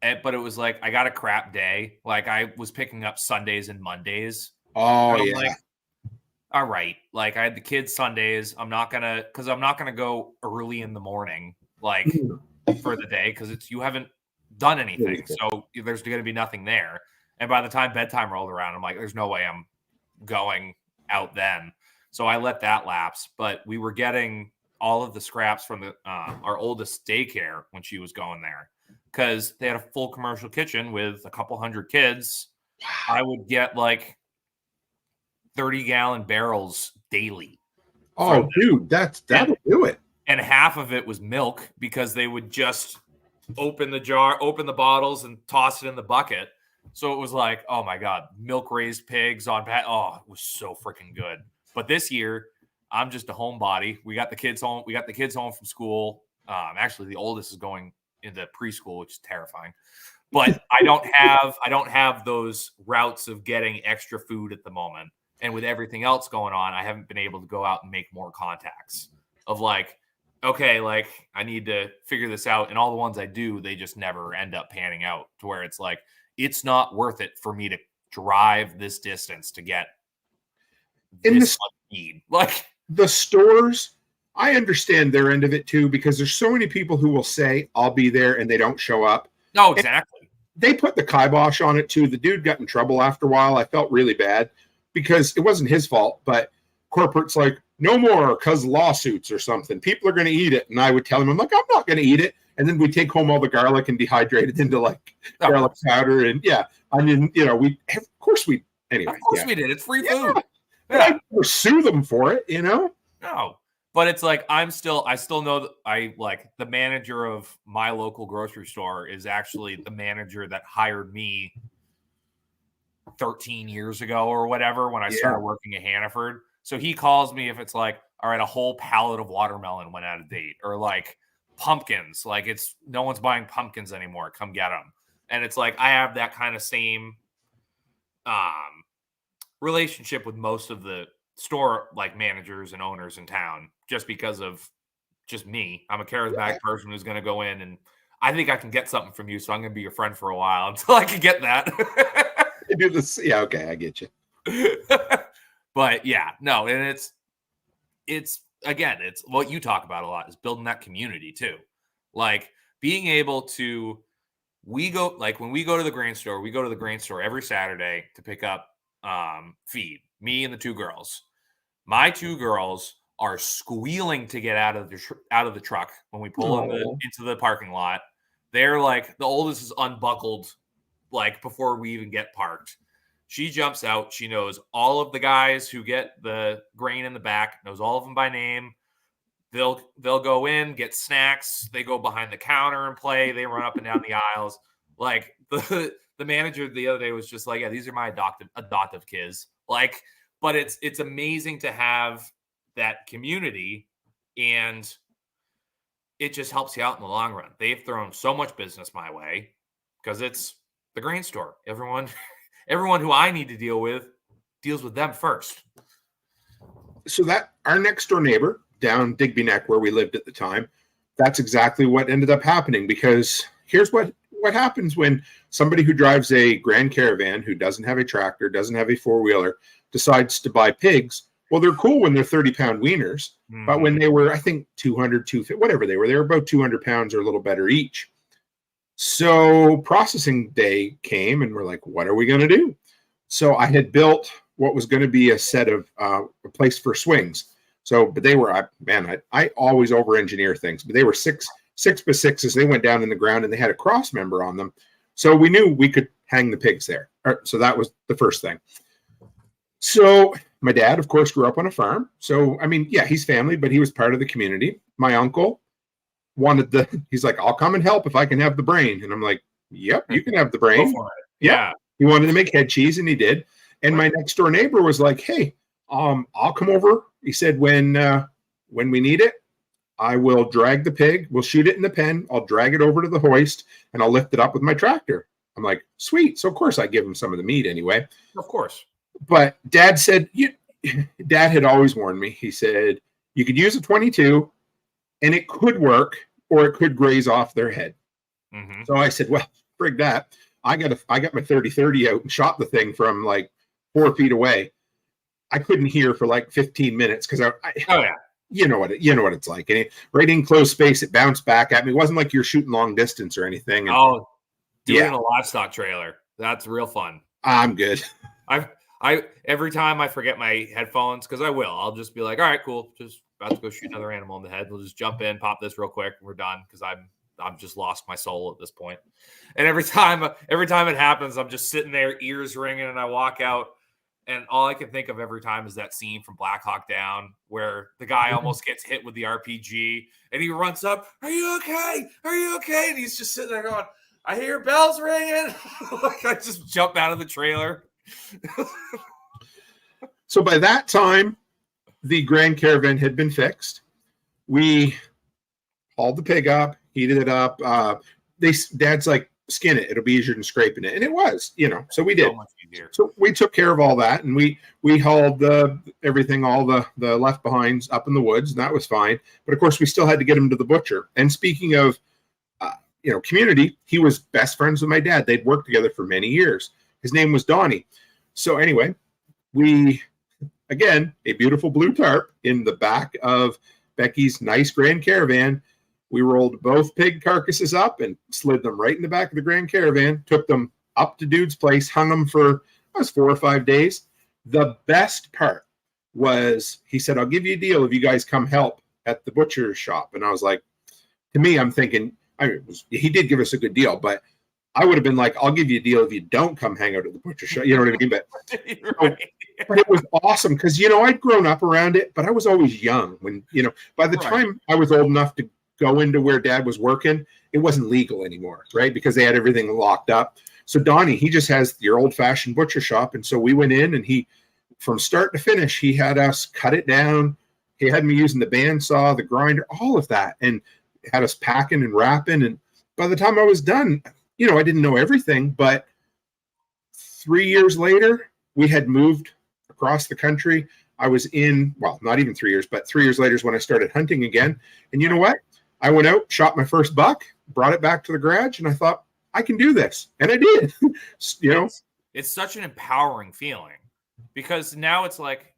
but it was like, I got a crap day. Like I was picking up Sundays and Mondays. Oh, yeah. Like, all right. Like I had the kids Sundays. I'm not going to go early in the morning, like for the day. Cause you haven't done anything. So there's going to be nothing there. And by the time bedtime rolled around, I'm like, there's no way I'm going out then. So I let that lapse, but we were getting all of the scraps from our oldest daycare when she was going there because they had a full commercial kitchen with a couple hundred kids. I would get like 30-gallon barrels daily. Oh, dude, that'll do it. And half of it was milk because they would just open the bottles and toss it in the bucket. So it was like, oh my God, milk raised pigs on pat. Oh, it was so freaking good. But this year, I'm just a homebody. We got the kids home. We got the kids home from school. Actually, the oldest is going into preschool, which is terrifying. But I don't have those routes of getting extra food at the moment. And with everything else going on, I haven't been able to go out and make more contacts of like, okay, like I need to figure this out. And all the ones I do, they just never end up panning out to where it's like, it's not worth it for me to drive this distance to get this feed. Like the stores, I understand their end of it too, because there's so many people who will say, I'll be there, and they don't show up. No, exactly. And they put the kibosh on it too. The dude got in trouble after a while. I felt really bad because it wasn't his fault, but corporate's like, no more because lawsuits or something. People are going to eat it. And I would tell him, I'm like, I'm not going to eat it. And then we take home all the garlic and dehydrate it into like garlic powder. And anyway. Of course we did. It's free food. Yeah. I never sue them for it, No, but it's like, I still know that I like the manager of my local grocery store is actually the manager that hired me 13 years ago or whatever when I Yeah. started working at Hannaford. So he calls me if it's like, all right, a whole pallet of watermelon went out of date, or like pumpkins, like it's no one's buying pumpkins anymore. Come get them. And it's like I have that kind of same relationship with most of the store like managers and owners in town, just because of just me. I'm a charismatic person who's going to go in, and I think I can get something from you, so I'm going to be your friend for a while until I can get that. I do this. Yeah, okay, I get you. But yeah, no, and it's again, it's what you talk about a lot is building that community too. Like being able to, we go, like when we go to the grain store, we go to the grain store every Saturday to pick up feed, me and the two girls. My two girls are squealing to get out of the truck when we pull into the parking lot. They're like, the oldest is unbuckled like before we even get parked. She jumps out. She knows all of the guys who get the grain in the back, knows all of them by name. They'll go in, get snacks. They go behind the counter and play. They run up and down the aisles. Like the manager the other day was just like, yeah, these are my adoptive kids. Like, but it's amazing to have that community, and it just helps you out in the long run. They've thrown so much business my way because it's the grain store. Everyone who I need to deal with deals with them first. So that our next door neighbor down Digby Neck, where we lived at the time, that's exactly what ended up happening. Because here's what happens when somebody who drives a Grand Caravan, who doesn't have a tractor, doesn't have a four-wheeler, decides to buy pigs. Well, they're cool when they're 30-pound wieners, but when they were, I think, 200, 250, whatever they were about 200 pounds or a little better each. So processing day came, and we're like, what are we going to do? So I had built what was going to be a set of a place for swings. So, but they were, I always over-engineer things, but they were six by sixes. They went down in the ground, and they had a cross member on them. So we knew we could hang the pigs there. So that was the first thing. So my dad, of course, grew up on a farm. So, I mean, yeah, he's family, but he was part of the community. My uncle he's like, I'll come and help if I can have the brain. And I'm like, yep, you can have the brain. Yeah. He wanted to make head cheese, and he did. And my next door neighbor was like, hey, I'll come over. He said, when we need it, I will drag the pig. We'll shoot it in the pen. I'll drag it over to the hoist, and I'll lift it up with my tractor. I'm like, sweet. So of course I give him some of the meat anyway. Of course. But Dad said, Dad had always warned me. He said, you could use a 22 and it could work, or it could graze off their head. Mm-hmm. So I said, well, frig that. I got my 30-30 out and shot the thing from like 4 feet away. I couldn't hear for like 15 minutes because you know what it's like. And right in close space, it bounced back at me. It wasn't like you're shooting long distance or anything. And, doing a livestock trailer. That's real fun. I'm good. I every time I forget my headphones, because I'll just be like, all right, cool, just about to go shoot another animal in the head. We'll just jump in, pop this real quick, and we're done, because I've just lost my soul at this point. And every time it happens, I'm just sitting there, ears ringing, and I walk out, and all I can think of every time is that scene from Black Hawk Down where the guy almost gets hit with the RPG, and he runs up, "Are you okay? Are you okay?" And he's just sitting there going, "I hear bells ringing." Like I just jump out of the trailer. So by that time, the Grand Caravan had been fixed. We hauled the pig up, heated it up. Dad's like, skin it. It'll be easier than scraping it. And it was, so we did. So we took care of all that, and we hauled everything, all the left behinds up in the woods, and that was fine. But of course, we still had to get him to the butcher. And speaking of, community, he was best friends with my dad. They'd worked together for many years. His name was Donnie. So anyway, again, a beautiful blue tarp in the back of Becky's nice Grand Caravan. We rolled both pig carcasses up and slid them right in the back of the Grand Caravan, took them up to Dude's place, hung them for 4 or 5 days. The best part was he said, I'll give you a deal if you guys come help at the butcher's shop. And I was like, to me, I'm thinking, he did give us a good deal, but I would have been like, I'll give you a deal if you don't come hang out at the butcher shop. You know what I mean? But, but it was awesome because, I'd grown up around it, but I was always young when, by the time I was old enough to go into where Dad was working, it wasn't legal anymore, right? Because they had everything locked up. So Donnie, he just has your old fashioned butcher shop. And so we went in and from start to finish, he had us cut it down. He had me using the bandsaw, the grinder, all of that, and had us packing and wrapping. And by the time I was done, I didn't know everything, but 3 years later, we had moved across the country. I was not even 3 years, but 3 years later is when I started hunting again. And you know what? I went out, shot my first buck, brought it back to the garage, and I thought, I can do this. And I did. It's such an empowering feeling, because now it's like,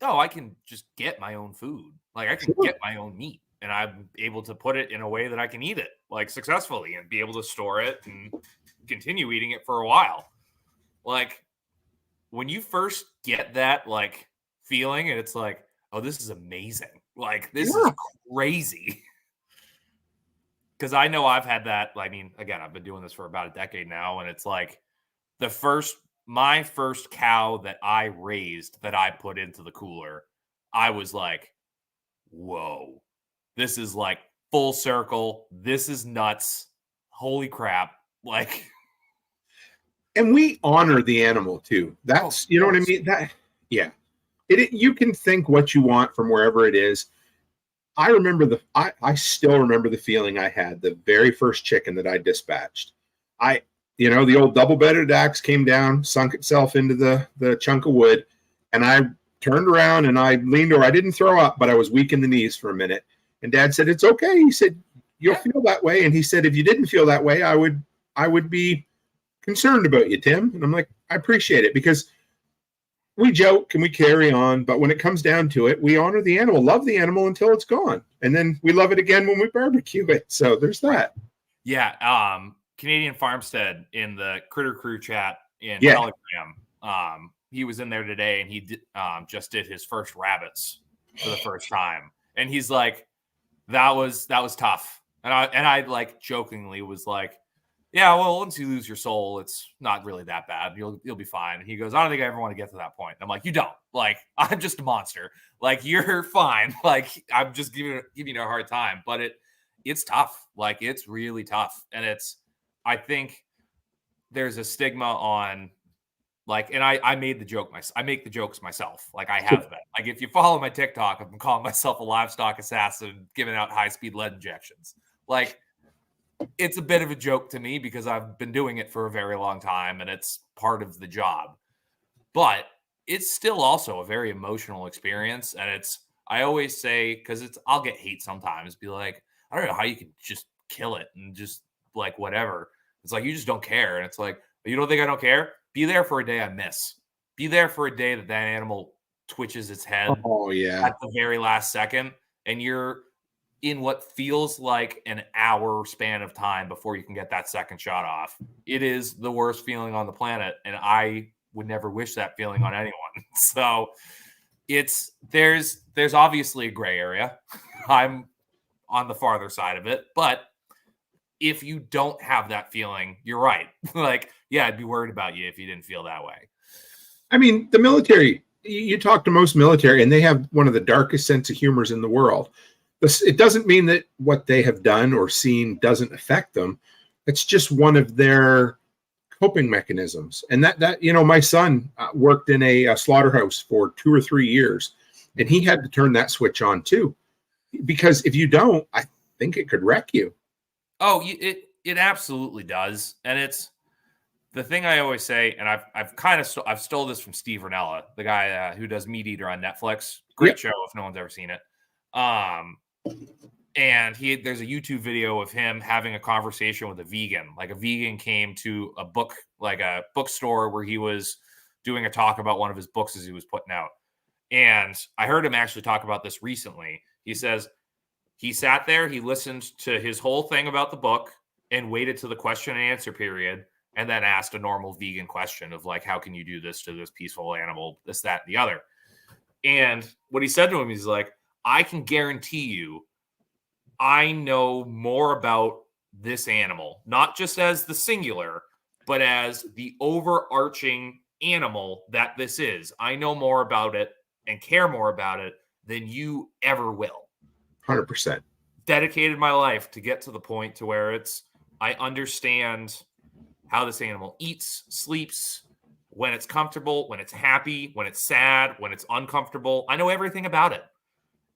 oh, I can just get my own food. Like, I can get my own meat, and I'm able to put it in a way that I can eat it, like, successfully, and be able to store it and continue eating it for a while. Like, when you first get that, like, feeling, and it's like, oh, this is amazing. Like, this is crazy. Because I know I've had that. I mean, again, I've been doing this for about a decade now, and it's like my first cow that I raised, that I put into the cooler, I was like, whoa, this is like full circle. This is nuts. Holy crap. Like, and we honor the animal too. That's, you know what I mean? You can think what you want from wherever it is. I still remember the feeling I had the very first chicken that I dispatched. The old double-bedded axe came down, sunk itself into the chunk of wood, and I turned around and I leaned over. I didn't throw up, but I was weak in the knees for a minute. And Dad said, "It's okay." He said, "You'll feel that way." And he said, "If you didn't feel that way, I would be concerned about you, Tim." And I'm like, I appreciate it, because we joke and we carry on, but when it comes down to it, we honor the animal, love the animal until it's gone. And then we love it again when we barbecue it. So there's that. Yeah. Canadian Farmstead in the Critter Crew chat in Telegram. He was in there today, and he just did his first rabbits for the first time. And he's like, that was tough. And I like jokingly was like, yeah, well, once you lose your soul, it's not really that bad. You'll be fine. And he goes, I don't think I ever want to get to that point. And I'm like, you don't. Like, I'm just a monster. Like, you're fine. Like, I'm just giving you a hard time. But it's tough. Like, it's really tough. And I think there's a stigma on, like, and I made the joke I make the jokes myself. Like, I have that. Like, if you follow my TikTok, I've been calling myself a livestock assassin, giving out high-speed lead injections. Like, it's a bit of a joke to me, because I've been doing it for a very long time, and it's part of the job. But it's still also a very emotional experience. And I always say, because I'll get hate sometimes, be like, I don't know how you can just kill it and just, like, whatever. It's like, you just don't care. And it's like, you don't think I don't care? Be there for a day I miss. Be there for a day that animal twitches its head at the very last second, and you're in what feels like an hour span of time before you can get that second shot off. It is the worst feeling on the planet, and I would never wish that feeling on anyone. So there's obviously a gray area. I'm on the farther side of it, but if you don't have that feeling, you're right. Like, yeah, I'd be worried about you if you didn't feel that way. I mean, the military, you talk to most military, and they have one of the darkest sense of humors in the world. It doesn't mean that what they have done or seen doesn't affect them. It's just one of their coping mechanisms. And that my son worked in a slaughterhouse for 2 or 3 years, and he had to turn that switch on too, because if you don't, I think it could wreck you. Oh, it absolutely does. And it's the thing I always say, and I've stole this from Steve Ranella, the guy who does Meat Eater on Netflix. Great show if no one's ever seen it. And there's a YouTube video of him having a conversation with a vegan. Like, a vegan came to a bookstore where he was doing a talk about one of his books as he was putting out. And I heard him actually talk about this recently. He says he sat there, he listened to his whole thing about the book, and waited to the question and answer period, and then asked a normal vegan question of, like, how can you do this to this peaceful animal, this, that, and the other. And what he said to him, he's like, I can guarantee you, I know more about this animal, not just as the singular, but as the overarching animal that this is. I know more about it and care more about it than you ever will. 100%. Dedicated my life to get to the point to where I understand how this animal eats, sleeps, when it's comfortable, when it's happy, when it's sad, when it's uncomfortable. I know everything about it.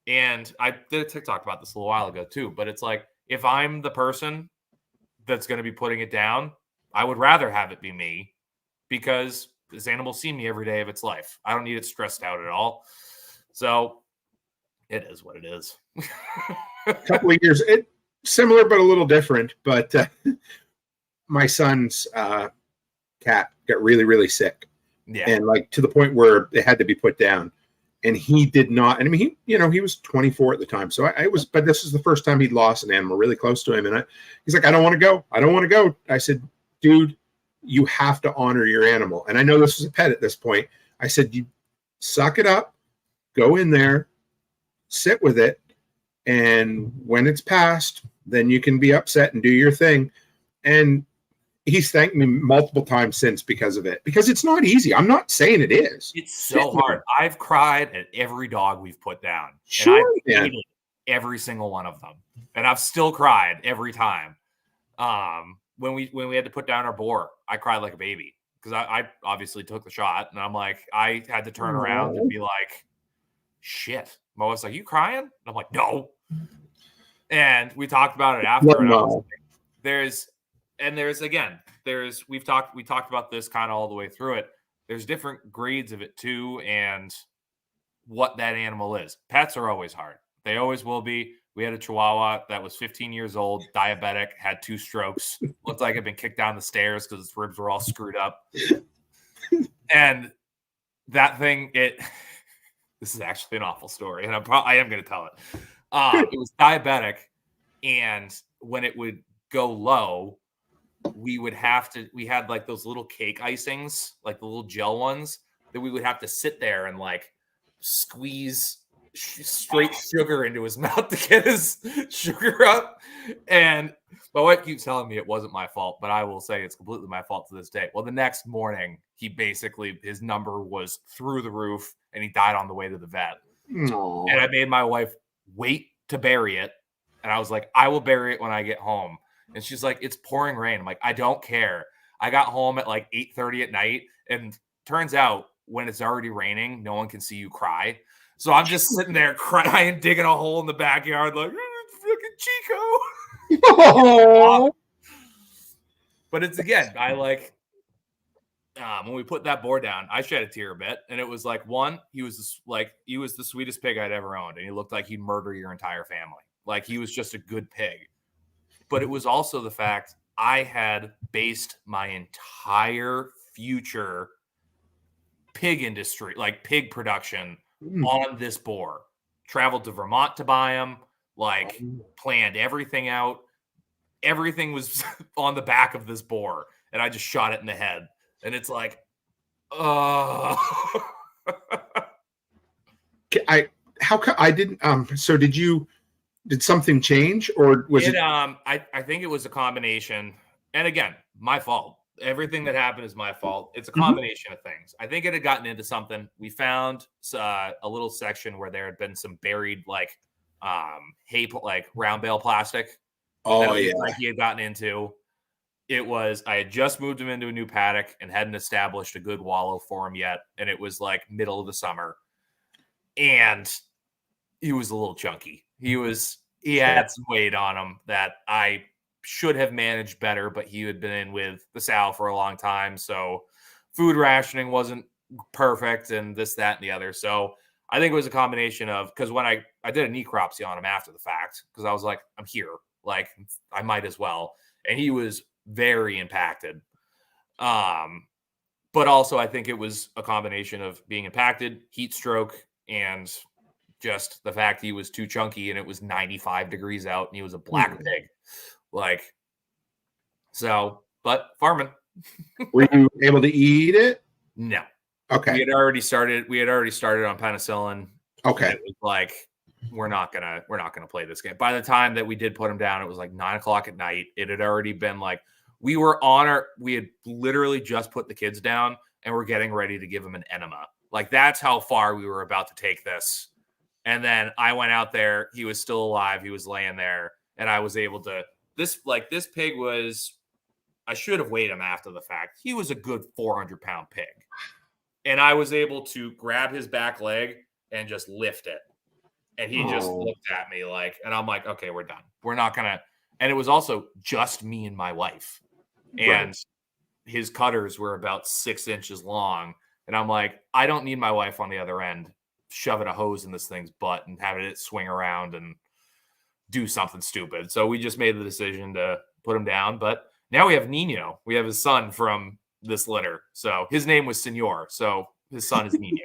And I did a TikTok about this a little while ago too, but it's like, if I'm the person that's going to be putting it down, I would rather have it be me, because this animal see me every day of its life. I don't need it stressed out at all. So it is what it is. A couple of years, similar but a little different. But my son's cat got really, really sick, and like to the point where it had to be put down. And he did not. And I mean, he was 24 at the time, so I was. But this is the first time he'd lost an animal really close to him, and he's like, "I don't want to go. I don't want to go." I said, "Dude, you have to honor your animal." And I know this was a pet at this point. I said, "You suck it up, go in there, sit with it, and when it's passed, then you can be upset and do your thing." And he's thanked me multiple times since because of it, because it's not easy. I'm not saying it is. It's so hard. I've cried at every dog we've put down. Sure, and I've hated every single one of them, and I've still cried every time. When we had to put down our boar, I cried like a baby, because I obviously took the shot, and I'm like, I had to turn around and be like, shit. My wife's like, "You crying?" And I'm like, "No." And we talked about it after. And I was like, we talked about this kind of all the way through it. There's different grades of it too, and what that animal is. Pets are always hard. They always will be. We had a Chihuahua that was 15 years old, diabetic, had 2 strokes, looked like it had been kicked down the stairs because its ribs were all screwed up. And that thing, this is actually an awful story, and I am going to tell it. It was diabetic, and when it would go low, we had like those little cake icings, like the little gel ones, that we would have to sit there and like squeeze straight sugar into his mouth to get his sugar up. And my wife keeps telling me it wasn't my fault, but I will say it's completely my fault to this day. Well, the next morning, his number was through the roof, and he died on the way to the vet. Aww. And I made my wife wait to bury it. And I was like, "I will bury it when I get home." And she's like, "It's pouring rain." I'm like, "I don't care." I got home at like 8:30 at night, and turns out when it's already raining, no one can see you cry. So I'm just sitting there crying, digging a hole in the backyard, like, "Freaking Chico." But it's, again, I like, when we put that boar down, I shed a tear a bit, and it was like, one, he was the sweetest pig I'd ever owned, and he looked like he'd murder your entire family. Like, he was just a good pig. But it was also the fact I had based my entire future pig industry, like pig production, on this boar. Traveled to Vermont to buy him, like planned everything out. Everything was on the back of this boar, and I just shot it in the head. And it's like, So did something change, or was it? I think it was a combination. And again, my fault. Everything that happened is my fault. It's a combination of things. I think it had gotten into something. We found a little section where there had been some buried like hay, like round bale plastic. Oh yeah, like he had gotten into. I had just moved him into a new paddock and hadn't established a good wallow for him yet, and it was like middle of the summer, and he was a little chunky. He had some weight on him that I should have managed better, but he had been in with the sow for a long time, so food rationing wasn't perfect, and this, that, and the other. So I think it was a combination of, because when I did a necropsy on him after the fact, because I was like, I'm here, like I might as well, and he was very impacted. But also I think it was a combination of being impacted, heat stroke, and just the fact he was too chunky, and it was 95 degrees out, and he was a black pig. Like, so, but farming. Were you able to eat it? No. Okay. We had already started on penicillin. Okay. It was like, we're not gonna play this game. By the time that we did put him down, it was like 9:00 at night. It had already been like, we had literally just put the kids down, and we're getting ready to give him an enema. Like, that's how far we were about to take this. And then I went out there. He was still alive. He was laying there, and I was able to. This pig was I should have weighed him after the fact. He was a good 400-pound pig. And I was able to grab his back leg and just lift it. And he just looked at me like, and I'm like, okay, we're done. We're not going to. And it was also just me and my wife. And his cutters were about 6 inches long. And I'm like, I don't need my wife on the other end shoving a hose in this thing's butt and having it swing around and do something stupid. So we just made the decision to put him down. But now we have Nino. We have his son from this litter. So his name was Senor. So his son is Nino.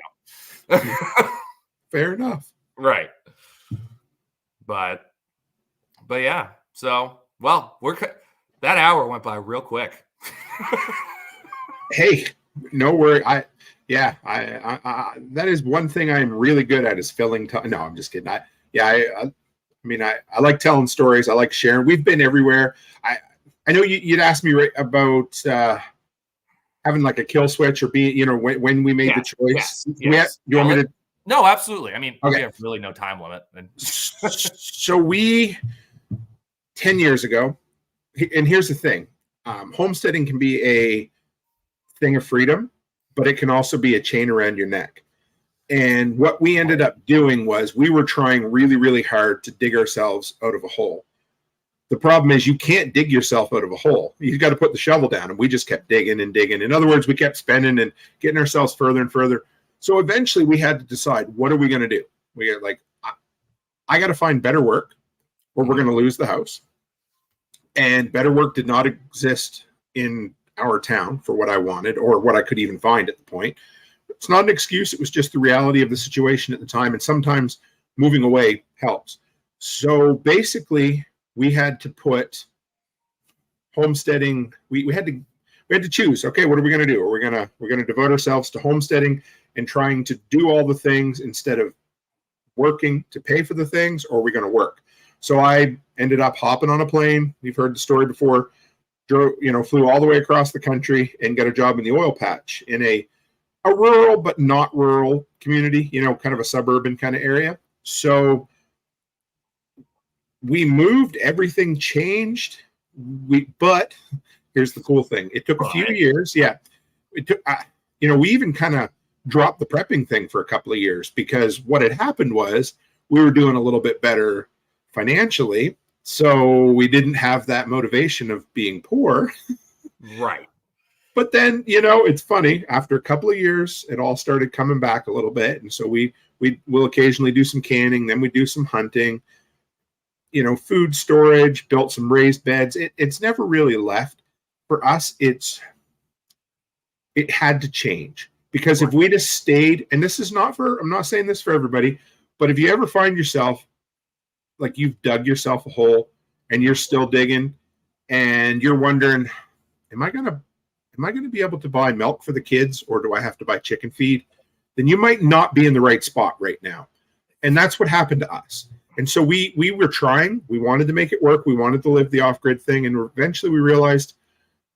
Fair enough. Right. But yeah. So, well, that hour went by real quick. Hey, no worry. I that is one thing I'm really good at is filling time. No, I'm just kidding. I like telling stories. I like sharing. We've been everywhere. I know you'd asked me about having like a kill switch or when we made the choice. Yes. You want me to? No, absolutely. I mean, okay. We have really no time limit. So 10 years ago, and here's the thing, homesteading can be a thing of freedom, but it can also be a chain around your neck. And what we ended up doing was we were trying really, really hard to dig ourselves out of a hole. The problem is you can't dig yourself out of a hole. You've got to put the shovel down, and we just kept digging and digging. In other words, we kept spending and getting ourselves further and further. So eventually we had to decide, what are we going to do? We got I got to find better work or we're going to lose the house. And better work did not exist in our town for what I wanted or what I could even find at the point. It's not an excuse. It was just the reality of the situation at the time. And sometimes moving away helps. So basically we had to put homesteading. We had to choose, okay, what are we going to do? We're going to devote ourselves to homesteading and trying to do all the things instead of working to pay for the things, or are we going to work? So I ended up hopping on a plane. You've heard the story before. Flew all the way across the country and got a job in the oil patch in a rural but not rural community, kind of a suburban kind of area. So we moved, everything changed. But here's the cool thing. It took a few years. Yeah. It took, we even kind of dropped the prepping thing for a couple of years because what had happened was we were doing a little bit better financially. So we didn't have that motivation of being poor. Right. But then, it's funny. After a couple of years, it all started coming back a little bit. And so we'll occasionally do some canning. Then we do some hunting, food storage, built some raised beds. It's never really left. For us, it had to change. Because if we just stayed, and I'm not saying this for everybody, but if you ever find yourself like you've dug yourself a hole and you're still digging and you're wondering, am I going to be able to buy milk for the kids or do I have to buy chicken feed? Then you might not be in the right spot right now. And that's what happened to us. And so we were trying, we wanted to make it work. We wanted to live the off-grid thing. And eventually we realized,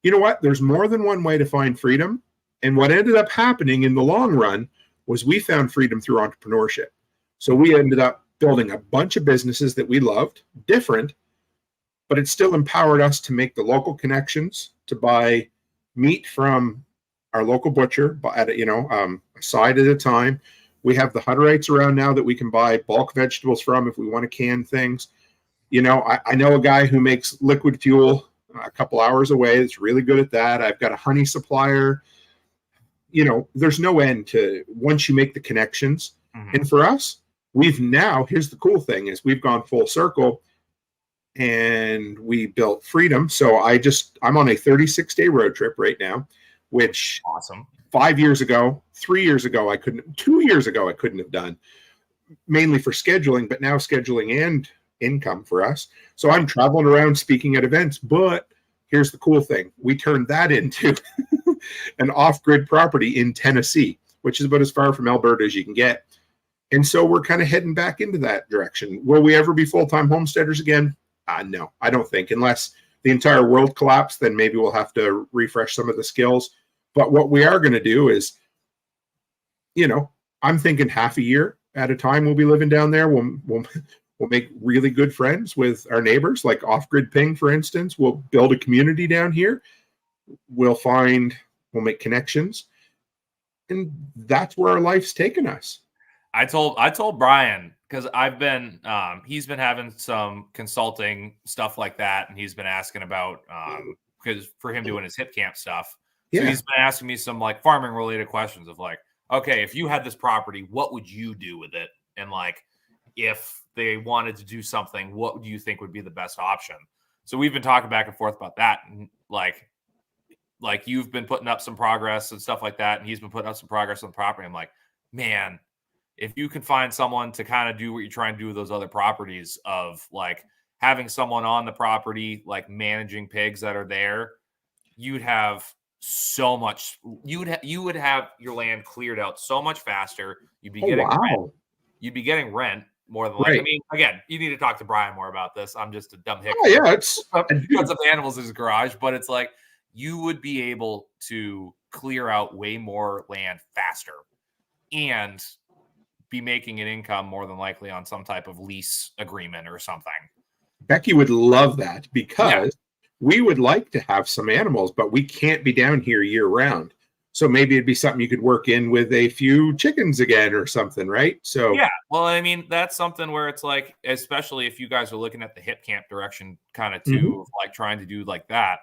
you know what? There's more than one way to find freedom. And what ended up happening in the long run was we found freedom through entrepreneurship. So we ended up building a bunch of businesses that we loved, different, but it still empowered us to make the local connections, to buy meat from our local butcher at a side at a time. We have the Hutterites around now that we can buy bulk vegetables from if we want to can things. I know a guy who makes liquid fuel a couple hours away that's really good at that. I've got a honey supplier. There's no end to once you make the connections. Mm-hmm. And for us, here's the cool thing is we've gone full circle and we built freedom. So I'm on a 36-day road trip right now, which awesome. 5 years ago, 3 years ago, 2 years ago, I couldn't have done, mainly for scheduling, but now scheduling and income for us. So I'm traveling around speaking at events, but here's the cool thing. We turned that into an off-grid property in Tennessee, which is about as far from Alberta as you can get. And so we're kind of heading back into that direction. Will we ever be full-time homesteaders again? No, I don't think. Unless the entire world collapsed, then maybe we'll have to refresh some of the skills. But what we are going to do is, I'm thinking half a year at a time we'll be living down there. We'll make really good friends with our neighbors, like Off-Grid Ping, for instance. We'll build a community down here. we'll make connections, and that's where our life's taken us. I told Brian, because I've been he's been having some consulting stuff like that, and he's been asking about because for him doing his hip camp stuff. So Yeah. he's been asking me some like farming related questions of like, okay, if you had this property, what would you do with it? And like, if they wanted to do something, what do you think would be the best option? So we've been talking back and forth about that. And like you've been putting up some progress and stuff like that. And he's been putting up some progress on the property. I'm like, man, if you can find someone to kind of do what you're trying to do with those other properties of like having someone on the property, like managing pigs that are there, you'd have so much, you would have your land cleared out so much faster. You'd be getting rent. You'd be getting rent more than like, I mean, again, you need to talk to Brian more about this. I'm just a dumb hick. Oh, yeah, it's puts up animals in his garage, but it's like you would be able to clear out way more land faster and be making an income more than likely on some type of lease agreement or something. Becky would love that because we would like to have some animals, but we can't be down here year round. So maybe it'd be something you could work in with a few chickens again or something, right? So yeah, well, I mean, that's something where it's like, especially if you guys are looking at the hip camp direction kind of too, of like trying to do like that,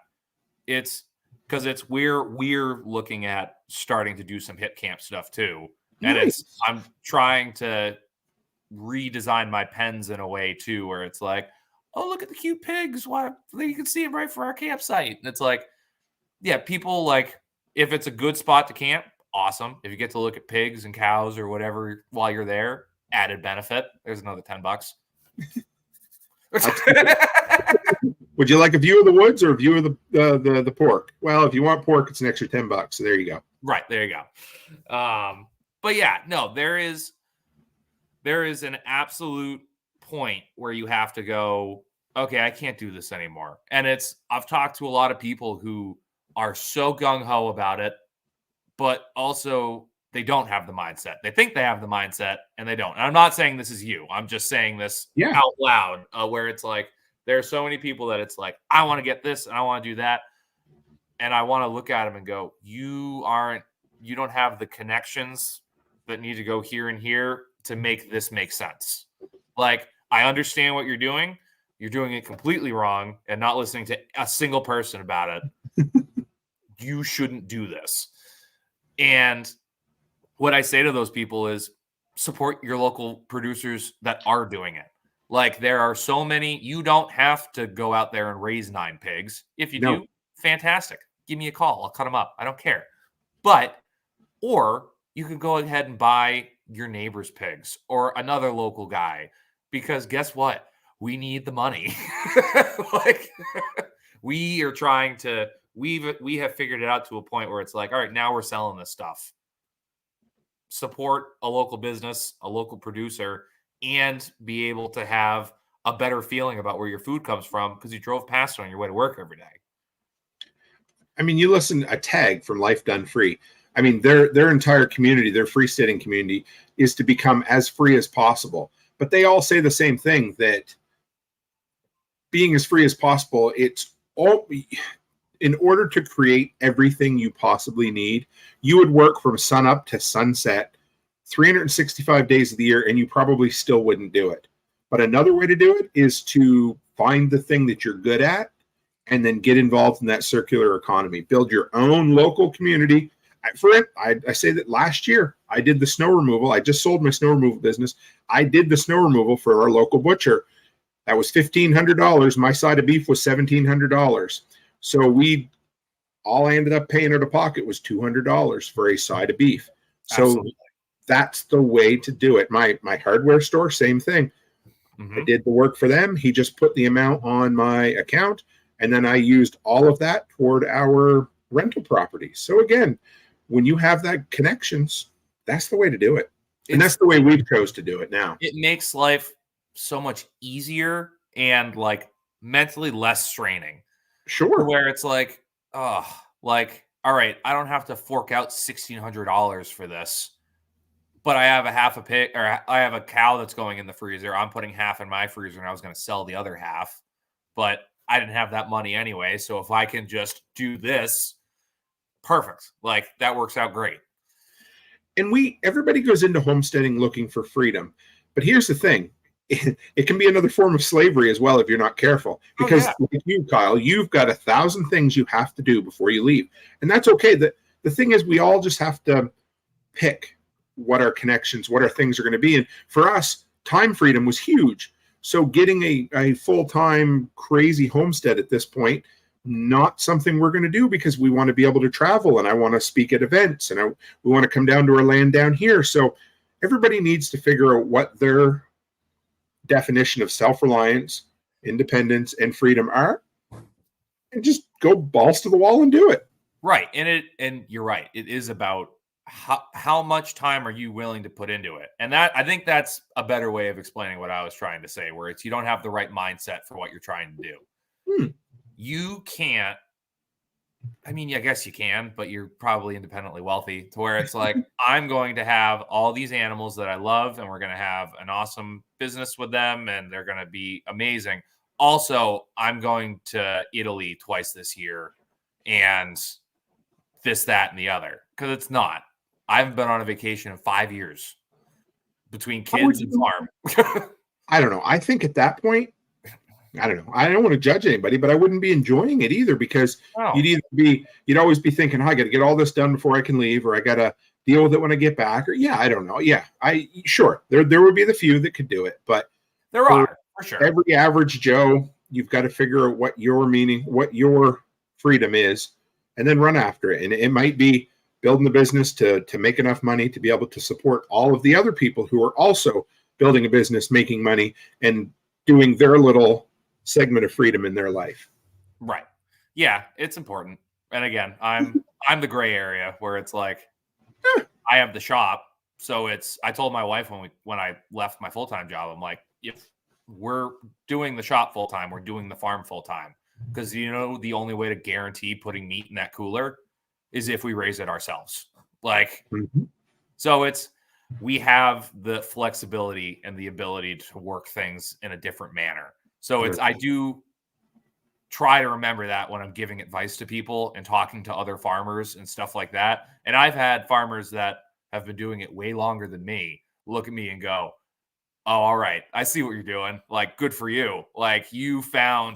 it's because it's we're looking at starting to do some hip camp stuff too. And I'm trying to redesign my pens in a way too, where it's like, oh, look at the cute pigs. Why you can see them right for our campsite. And it's like, yeah, people like, if it's a good spot to camp, awesome. If you get to look at pigs and cows or whatever while you're there, added benefit. There's another $10. Would you like a view of the woods or a view of the pork? Well, if you want pork, it's an extra $10. So there you go. Right, there you go. But yeah, no, there is an absolute point where you have to go, okay, I can't do this anymore. And I've talked to a lot of people who are so gung-ho about it, but also they don't have the mindset. They think they have the mindset and they don't. And I'm not saying this is you. I'm just saying this out loud, where it's like, there are so many people that it's like, I want to get this and I want to do that. And I want to look at them and go, you don't have the connections that need to go here and here to make this make sense. Like, I understand what you're doing. You're doing it completely wrong and not listening to a single person about it. You shouldn't do this. And what I say to those people is support your local producers that are doing it. Like, there are so many, you don't have to go out there and raise 9 pigs. If you do, fantastic. Give me a call. I'll cut them up. I don't care. Or you can go ahead and buy your neighbor's pigs or another local guy, because guess what? We need the money. Like, we are trying to, we have figured it out to a point where it's like, all right, now we're selling this stuff. Support a local business, a local producer, and be able to have a better feeling about where your food comes from because you drove past it on your way to work every day. I mean, you listen a tag from Life Done Free. I mean, their entire community, their freesteading community, is to become as free as possible. But they all say the same thing, that being as free as possible, it's all, in order to create everything you possibly need, you would work from sun up to sunset 365 days of the year, and you probably still wouldn't do it. But another way to do it is to find the thing that you're good at and then get involved in that circular economy. Build your own local community. I say that last year I did the snow removal. I just sold my snow removal business. I did the snow removal for our local butcher. That was $1,500. My side of beef was $1,700. So all I ended up paying out of pocket was $200 for a side of beef. So Absolutely. That's the way to do it. My hardware store, same thing. I did the work for them. He just put the amount on my account, and then I used all of that toward our rental property. So again, when you have that connections, that's the way to do it. And that's the way we've chose to do it now. It makes life so much easier and like mentally less straining. Sure. Where it's like, oh, like, all right, I don't have to fork out $1,600 for this, but I have a pig, or I have a cow that's going in the freezer. I'm putting half in my freezer and I was going to sell the other half, but I didn't have that money anyway. So if I can just do this Perfect. Like that works out great. And everybody goes into homesteading looking for freedom. But here's the thing. It can be another form of slavery as well if you're not careful. Because like you, Kyle, you've got 1,000 things you have to do before you leave. And that's okay. The thing is, we all just have to pick what our connections, what our things are going to be. And for us, time freedom was huge. So getting a full-time crazy homestead at this point, not something we're going to do, because we want to be able to travel, and I want to speak at events, and we want to come down to our land down here. So everybody needs to figure out what their definition of self-reliance, independence, and freedom are, and just go balls to the wall and do it. Right. And you're right. It is about how much time are you willing to put into it? And that, I think that's a better way of explaining what I was trying to say, where it's, you don't have the right mindset for what you're trying to do. You can't, I mean, I guess you can, but you're probably independently wealthy to where it's like, I'm going to have all these animals that I love, and we're going to have an awesome business with them, and they're going to be amazing. Also, I'm going to Italy twice this year, and this, that, and the other. Because it's not. I haven't been on a vacation in 5 years between kids and farm. I don't know. I think at that point, I don't know. I don't want to judge anybody, but I wouldn't be enjoying it either, because you'd always be thinking, I got to get all this done before I can leave, or I got to deal with it when I get back, or I don't know. Yeah, sure. There would be the few that could do it, but there are, for sure. Every average Joe, you've got to figure out what your freedom is, and then run after it. And it might be building the business to make enough money to be able to support all of the other people who are also building a business, making money, and doing their little segment of freedom in their life. Right. Yeah, it's important. And again, I'm the gray area where it's like, I have the shop. So I told my wife when I left my full-time job, I'm like, if we're doing the shop full-time, we're doing the farm full-time. Because, the only way to guarantee putting meat in that cooler is if we raise it ourselves. Like, so we have the flexibility and the ability to work things in a different manner. So I do try to remember that when I'm giving advice to people and talking to other farmers and stuff like that. And I've had farmers that have been doing it way longer than me look at me and go, oh, all right, I see what you're doing. Like, good for you. Like, you found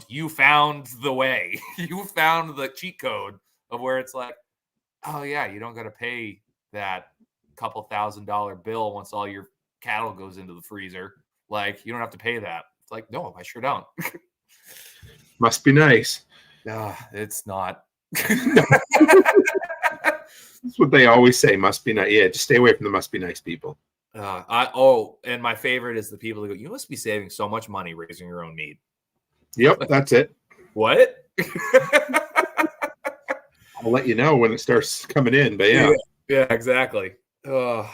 the way. You found the cheat code of where it's like, oh yeah, you don't got to pay that couple $1,000 bill once all your cattle goes into the freezer. Like, you don't have to pay that. It's like, no, I sure don't. Must be nice. It's not. That's what they always say. Must be nice. Yeah, just stay away from the must be nice people. And my favorite is the people who go, you must be saving so much money raising your own meat. Yep, that's it. What? I'll let you know when it starts coming in, but yeah, exactly. Well,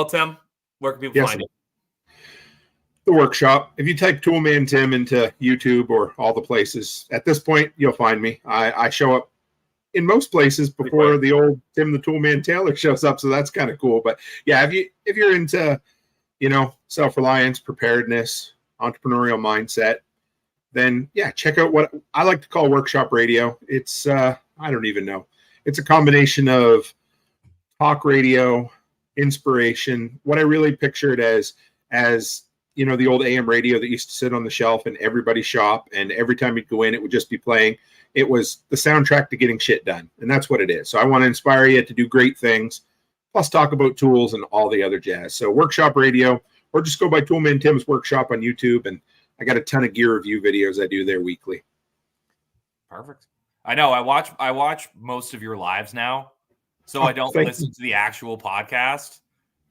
Tim, where can people find you? The workshop. If you type Toolman Tim into YouTube or all the places, at this point, you'll find me. I show up in most places before the old Tim the Toolman Taylor shows up, so that's kind of cool. But yeah, if you're into self-reliance, preparedness, entrepreneurial mindset, then check out what I like to call workshop radio. It's I don't even know. It's a combination of talk radio, inspiration. What I really picture it as the old AM radio that used to sit on the shelf in everybody's shop, and every time you'd go in, it would just be playing. It was the soundtrack to getting shit done, and that's what it is. So I want to inspire you to do great things, plus talk about tools and all the other jazz. So workshop radio, or just go by Toolman Tim's Workshop on YouTube, and I got a ton of gear review videos I do there weekly. Perfect. I know. I watch most of your lives now, so I don't listen to the actual podcast.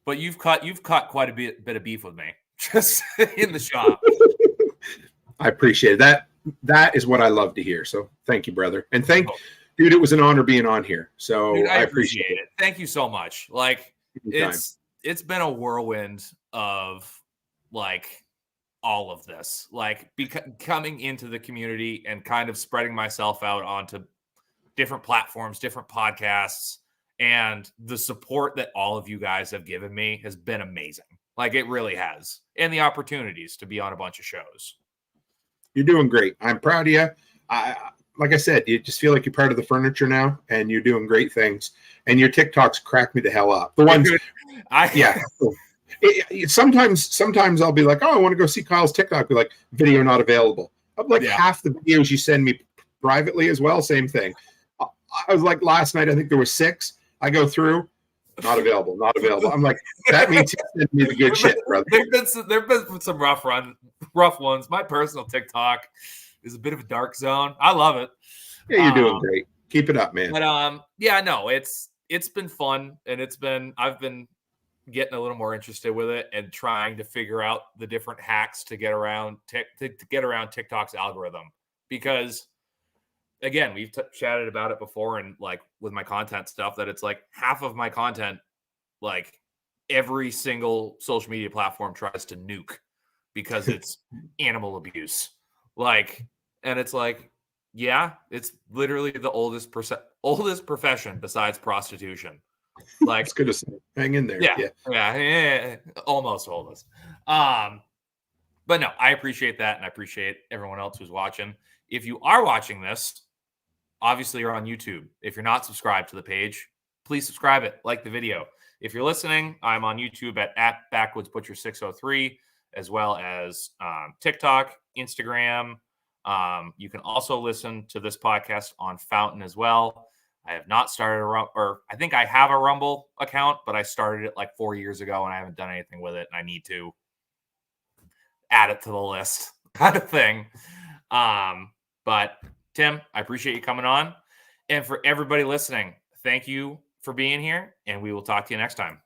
But you've cut quite a bit of beef with me just in the shop. I appreciate it. That is what I love to hear. So thank you, brother. And dude, it was an honor being on here. So dude, I appreciate it. Thank you so much. Like, it's been a whirlwind of like all of this, like coming into the community and kind of spreading myself out onto different platforms, different podcasts, and the support that all of you guys have given me has been amazing. Like, it really has. And the opportunities to be on a bunch of shows. You're doing great. I'm proud of you. like I said, you just feel like you're part of the furniture now, and you're doing great things. And your TikToks crack me the hell up. The ones, yeah. Sometimes I'll be like, oh, I want to go see Kyle's TikTok. Be like, video not available. I'm like half the videos you send me privately as well. Same thing. I was like last night. I think there were 6. I go through, not available, not available. I'm like, that means you send me the good shit, brother. There've been some rough ones. My personal TikTok is a bit of a dark zone. I love it. Yeah, you're doing great. Keep it up, man. But yeah, no, it's been fun, and I've been getting a little more interested with it and trying to figure out the different hacks to get around TikTok's algorithm. Because again, we've chatted about it before, and like with my content stuff, that it's like half of my content, like every single social media platform tries to nuke because it's animal abuse. Like, and it's like, yeah, it's literally the oldest profession besides prostitution. Like, it's good to say. Hang in there. Yeah, almost oldest. But no, I appreciate that, and I appreciate everyone else who's watching. If you are watching this, obviously you're on YouTube. If you're not subscribed to the page, please subscribe it, like the video. If you're listening, I'm on YouTube at BackwoodsButcher603, as well as TikTok, Instagram. You can also listen to this podcast on Fountain as well. I have not started I think I have a Rumble account, but I started it like 4 years ago, and I haven't done anything with it, and I need to add it to the list, kind of thing. But Tim, I appreciate you coming on. And for everybody listening, thank you for being here, and we will talk to you next time.